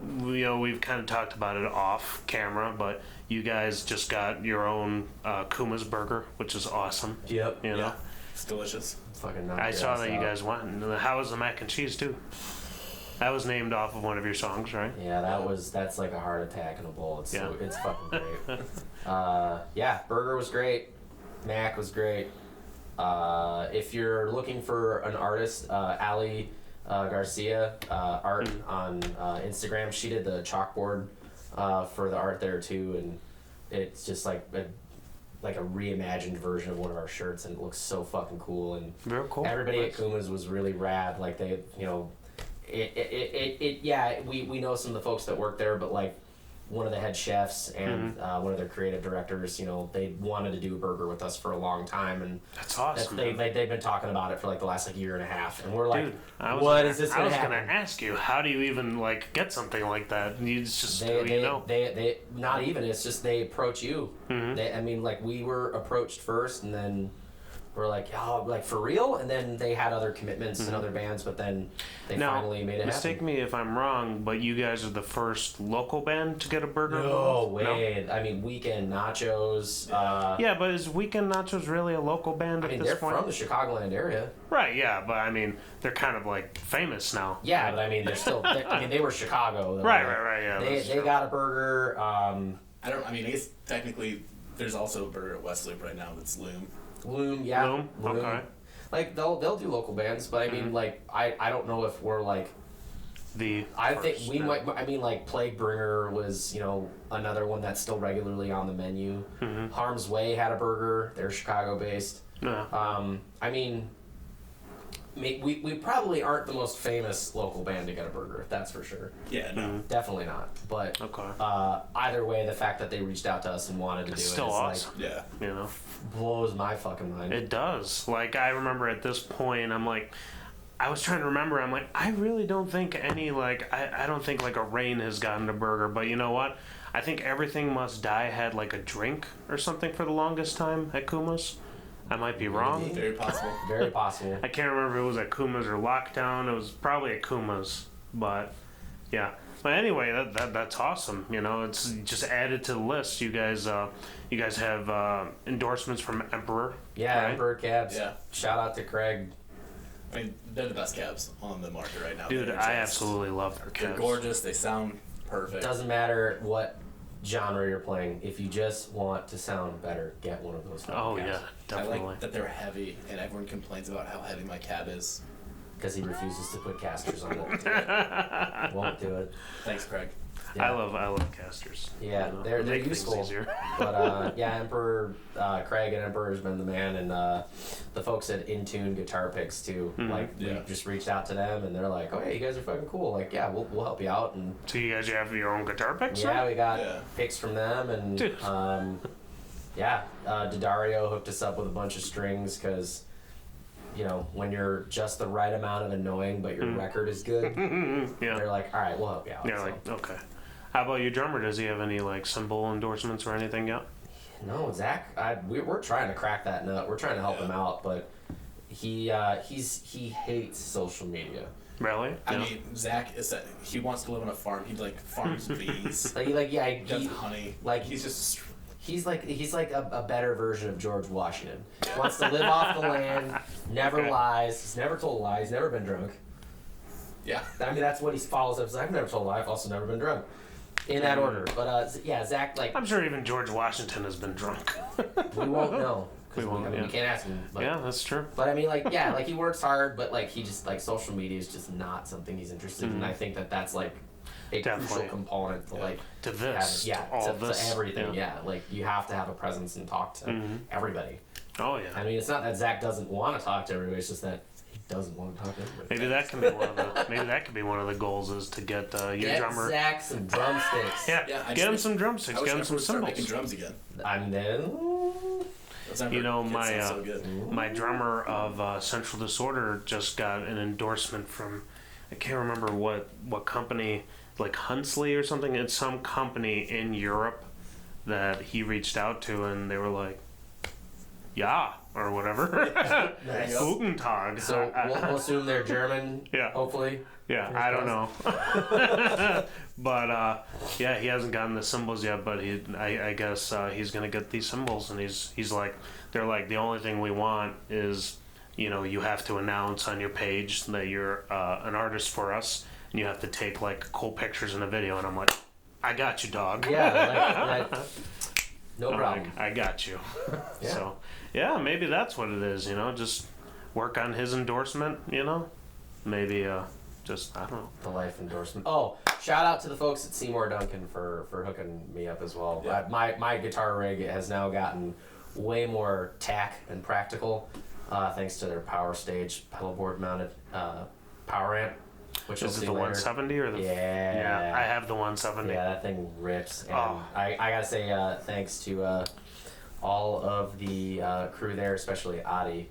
we've kind of talked about it off camera, but you guys just got your own Kuma's burger, which is awesome. Yep. Yeah, it's delicious. Fucking knock I your saw ass that you out. guys went. And how was the mac and cheese too? That was named off of one of your songs, right? Yeah, that's like a heart attack in a bowl. It's it's fucking great. Burger was great. Mac was great. If you're looking for an artist, Ali Garcia art on Instagram, she did the chalkboard for the art there too, and it's just like a reimagined version of one of our shirts, and it looks so fucking cool. And Very cool. everybody Nice. at Kuma's was really rad. Like they, we know some of the folks that work there, but like one of the head chefs and one of their creative directors, they wanted to do a burger with us for a long time, and That's awesome. they've been talking about it for like the last year and a half, and we're like, Dude, is this I gonna was happen? gonna ask you, how do you even get something like that? You just They not even. It's just they approach you. We were approached first, and then we're like, oh, like for real, and then they had other commitments and other bands, but then they finally made it mistake happen. me if I'm wrong, but you guys are the first local band to get a burger. No way. I mean, Weekend Nachos. Yeah, but is Weekend Nachos really a local band at this they're point? from the Chicagoland area. Right, yeah, but I mean, they're kind of famous now. Yeah, but I mean, they're still. They were Chicago. Though. Right, yeah. They got a burger. I guess technically there's also a burger at West Loop right now that's Loom. Loom, yeah. Loom? Okay. Like they'll do local bands, but I mean, I don't know if we're like. I think we might. I mean, Plague Bringer was another one that's still regularly on the menu. Harm's Way had a burger. They're Chicago based. Yeah. I mean, we probably aren't the most famous local band to get a burger. That's for sure. Yeah, no. Definitely not. But either way, the fact that they reached out to us and wanted to do it still is awesome. Yeah. blows my fucking mind. It does. I remember at this point, I'm like, I was trying to remember. I'm like, I really don't think any like I don't think like a rain has gotten to Burger. But you know what? I think Everything Must Die had like a drink or something for the longest time at Kuma's. I might be wrong. Very possible. Very possible. I can't remember if it was at Kuma's or Lockdown. It was probably at Kuma's, but yeah. But anyway, that's awesome. You know, it's just added to the list. You guys have endorsements from Emperor. Yeah, right? Emperor cabs. Yeah. Shout out to Craig. I mean, they're the best cabs on the market right now. Dude, They're I just- absolutely love their They're cabs. gorgeous. They sound perfect. Doesn't matter what genre you're playing. If you just want to sound better, get one of those. fucking Oh cabs. yeah, I definitely. like that they're heavy, and everyone complains about how heavy my cab is. Because he refuses to put casters on it. Won't do it. Thanks, Craig. Yeah. I love casters. Yeah, You know, they're make things useful. easier. But yeah, Emperor, Craig and Emperor has been the man, and the folks at Intune Guitar Picks too. Like Yeah. we just reached out to them, and they're like, "Oh, hey, you guys are fucking cool. Like, yeah, we'll help you out." And So you guys have your own guitar picks? yeah, now? we got Yeah. picks from them, and Dude. yeah, Daddario hooked us up with a bunch of strings because. You know, when you're just the right amount of annoying, but your record is good, Yeah. they're like, "All right, we'll help you out." Yeah, So, like okay. How about your drummer? Does he have any like cymbal endorsements or anything yet? no, Zach, we're trying to crack that nut. We're trying to help him out, but he hates social media. Really? I Yeah. mean, Zach is that he wants to live on a farm. He like farms bees. Like yeah, He does honey. like He's just he's like a better version of George Washington. Wants to live off the land, never Okay. lies. He's never told lies. Never been drunk. yeah. I mean, that's what he follows up. I've never told a lie. I've also never been drunk. In that order. But yeah, Zach, like I'm sure even George Washington has been drunk. we won't know. 'Cause We won't, I mean, yeah. we can't ask him. But, Yeah, that's true. But I mean, like, yeah, like he works hard, but like he just like social media is just not something he's interested in. And I think that's like a Definitely. crucial component to like To have, this, yeah, to all to this, everything. Yeah. Like you have to have a presence and talk to everybody. Oh yeah. I mean, it's not that Zach doesn't want to talk to everybody; it's just that he doesn't want to talk to everybody. Maybe that can be one of the goals is to get your Get drummer. Zach some drumsticks. Yeah, Yeah, I get him just- some drumsticks. I wish Get him I some would start making cymbals. drums again. I'm then. Those Emperor You know, kids my sound so good. my drummer of Central Disorder just got an endorsement from I can't remember what company, like Huntsley or something. It's some company in Europe that he reached out to, and they were like, "Yeah," or whatever. Nice. Guten Tag. So we'll assume they're German. Yeah. Hopefully. Yeah, I don't know. But yeah, he hasn't gotten the cymbals yet. But I guess he's gonna get these cymbals, and he's like, they're like, the only thing we want is, you know, you have to announce on your page that you're an artist for us, and you have to take like cool pictures in a video. And I'm like, I got you, dog. Yeah. Like, no I'm problem. like, I got you. Yeah. So yeah, maybe that's what it is. You know, just work on his endorsement. You know, maybe just I don't know. The life endorsement. Oh, shout out to the folks at Seymour Duncan for hooking me up as well. Yeah. My guitar rig has now gotten way more tack and practical, thanks to their Power Stage pedal board mounted power amp, which you'll Is it see the later. 170 or the? Yeah. I have the 170. Yeah, that thing rips. And Oh. I gotta say thanks to all of the crew there, especially Adi.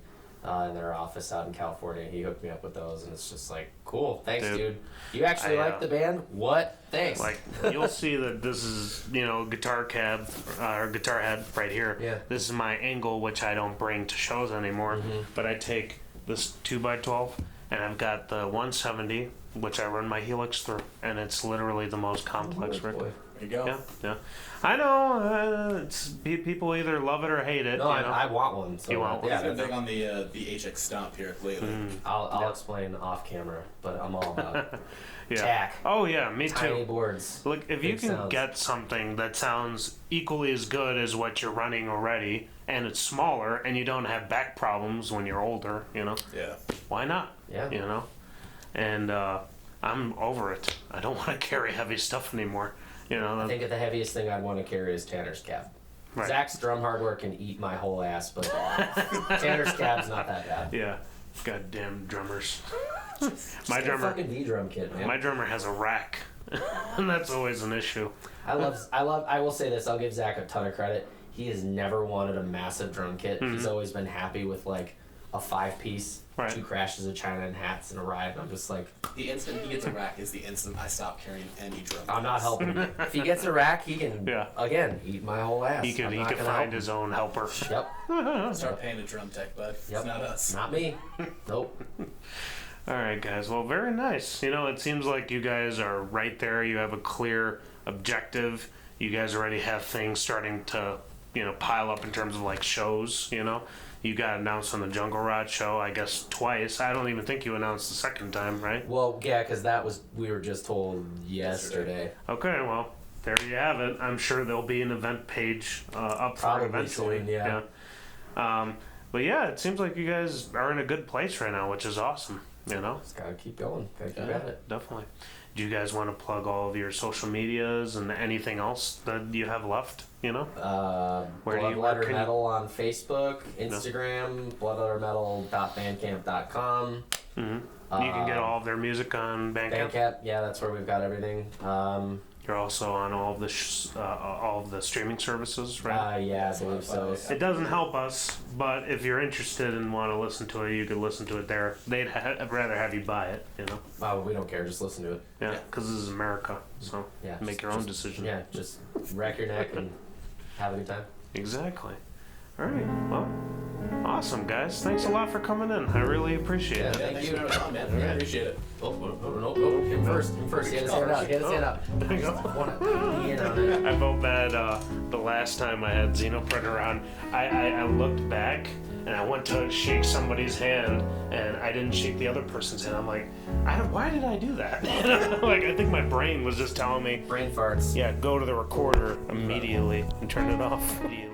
In their office out in California, he hooked me up with those, and it's just like, cool, thanks, dude. You actually I, like the band? What? Thanks. Like you'll see that this is, you know, guitar cab or guitar head right here. Yeah. This is my angle, which I don't bring to shows anymore. But I take this 2x12 and I've got the 170, which I run my helix through, and it's literally the most complex Boy. record. There you go. Yeah, yeah. I know. It's people either love it or hate it. No, you know? I want one. So You want one? Yeah, He's been that's- big on the HX Stomp here lately. I'll explain off camera, but I'm all about yeah. tack. Oh yeah, me tiny too. boards. Look, if you big can sounds. get something that sounds equally as good as what you're running already, and it's smaller, and you don't have back problems when you're older, you know, Yeah. why not? Yeah. You know, and I'm over it. I don't want to carry heavy stuff anymore. You know. I think the heaviest thing I'd want to carry is Tanner's cab. Right. Zach's drum hardware can eat my whole ass, but Tanner's cab's not that bad. Yeah. Goddamn drummers. my Just get a drummer. fucking V drum kit, man. My drummer has a rack, and that's always an issue. I will say this, I'll give Zach a ton of credit. He has never wanted a massive drum kit. He's always been happy with like a 5-piece, Right. 2 crashes of china and hats and a ride. And I'm just like, The instant he gets a rack is the instant I stop carrying any drum. I'm not helping him. If he gets a rack, he can Yeah. again eat my whole ass. He could I'm not gonna find help his own helper. him. Yep. Start paying a drum tech, bud. Yep. It's not us. Not me. Nope. All right, guys. Well, very nice. You know, it seems like you guys are right there. You have a clear objective. You guys already have things starting to, pile up in terms of like shows. You got announced on the Jungle Rod show, I guess, twice. I don't even think you announced the second time, right? Well, yeah, because we were just told yesterday. Okay, well, there you have it. I'm sure there'll be an event page up for Probably eventually. soon, yeah. But yeah, it seems like you guys are in a good place right now, which is awesome. Just gotta keep going. Gotta keep at it. Definitely. Do you guys want to plug all of your social medias and anything else that you have left? Where do you- where Bloodletter can you- Metal on Facebook, Instagram, bloodlettermetal.bandcamp.com. You can get all of their music on Bandcamp. Bandcamp, yeah, that's where we've got everything. You're also on all of the streaming services, right? Yeah, I believe so. It doesn't help us, but if you're interested and want to listen to it, you could listen to it there. They'd rather have you buy it, We don't care, just listen to it. Yeah, because this is America, so Yeah, make your own decision. Yeah, just rack your neck and have a good time. Exactly. All right. Well, awesome, guys. Thanks a lot for coming in. I really appreciate Yeah, it. thank Thanks you. for having us on, man. I really appreciate it. Oh, him first. Get his hand out. Get his hand out. There you go. I wanna be in on it. I felt bad the last time I had Xenoprint around. I looked back and I went to shake somebody's hand and I didn't shake the other person's hand. I'm like, why did I do that? Like, I think my brain was just telling me, Brain farts. yeah, go to the recorder immediately and turn it off immediately.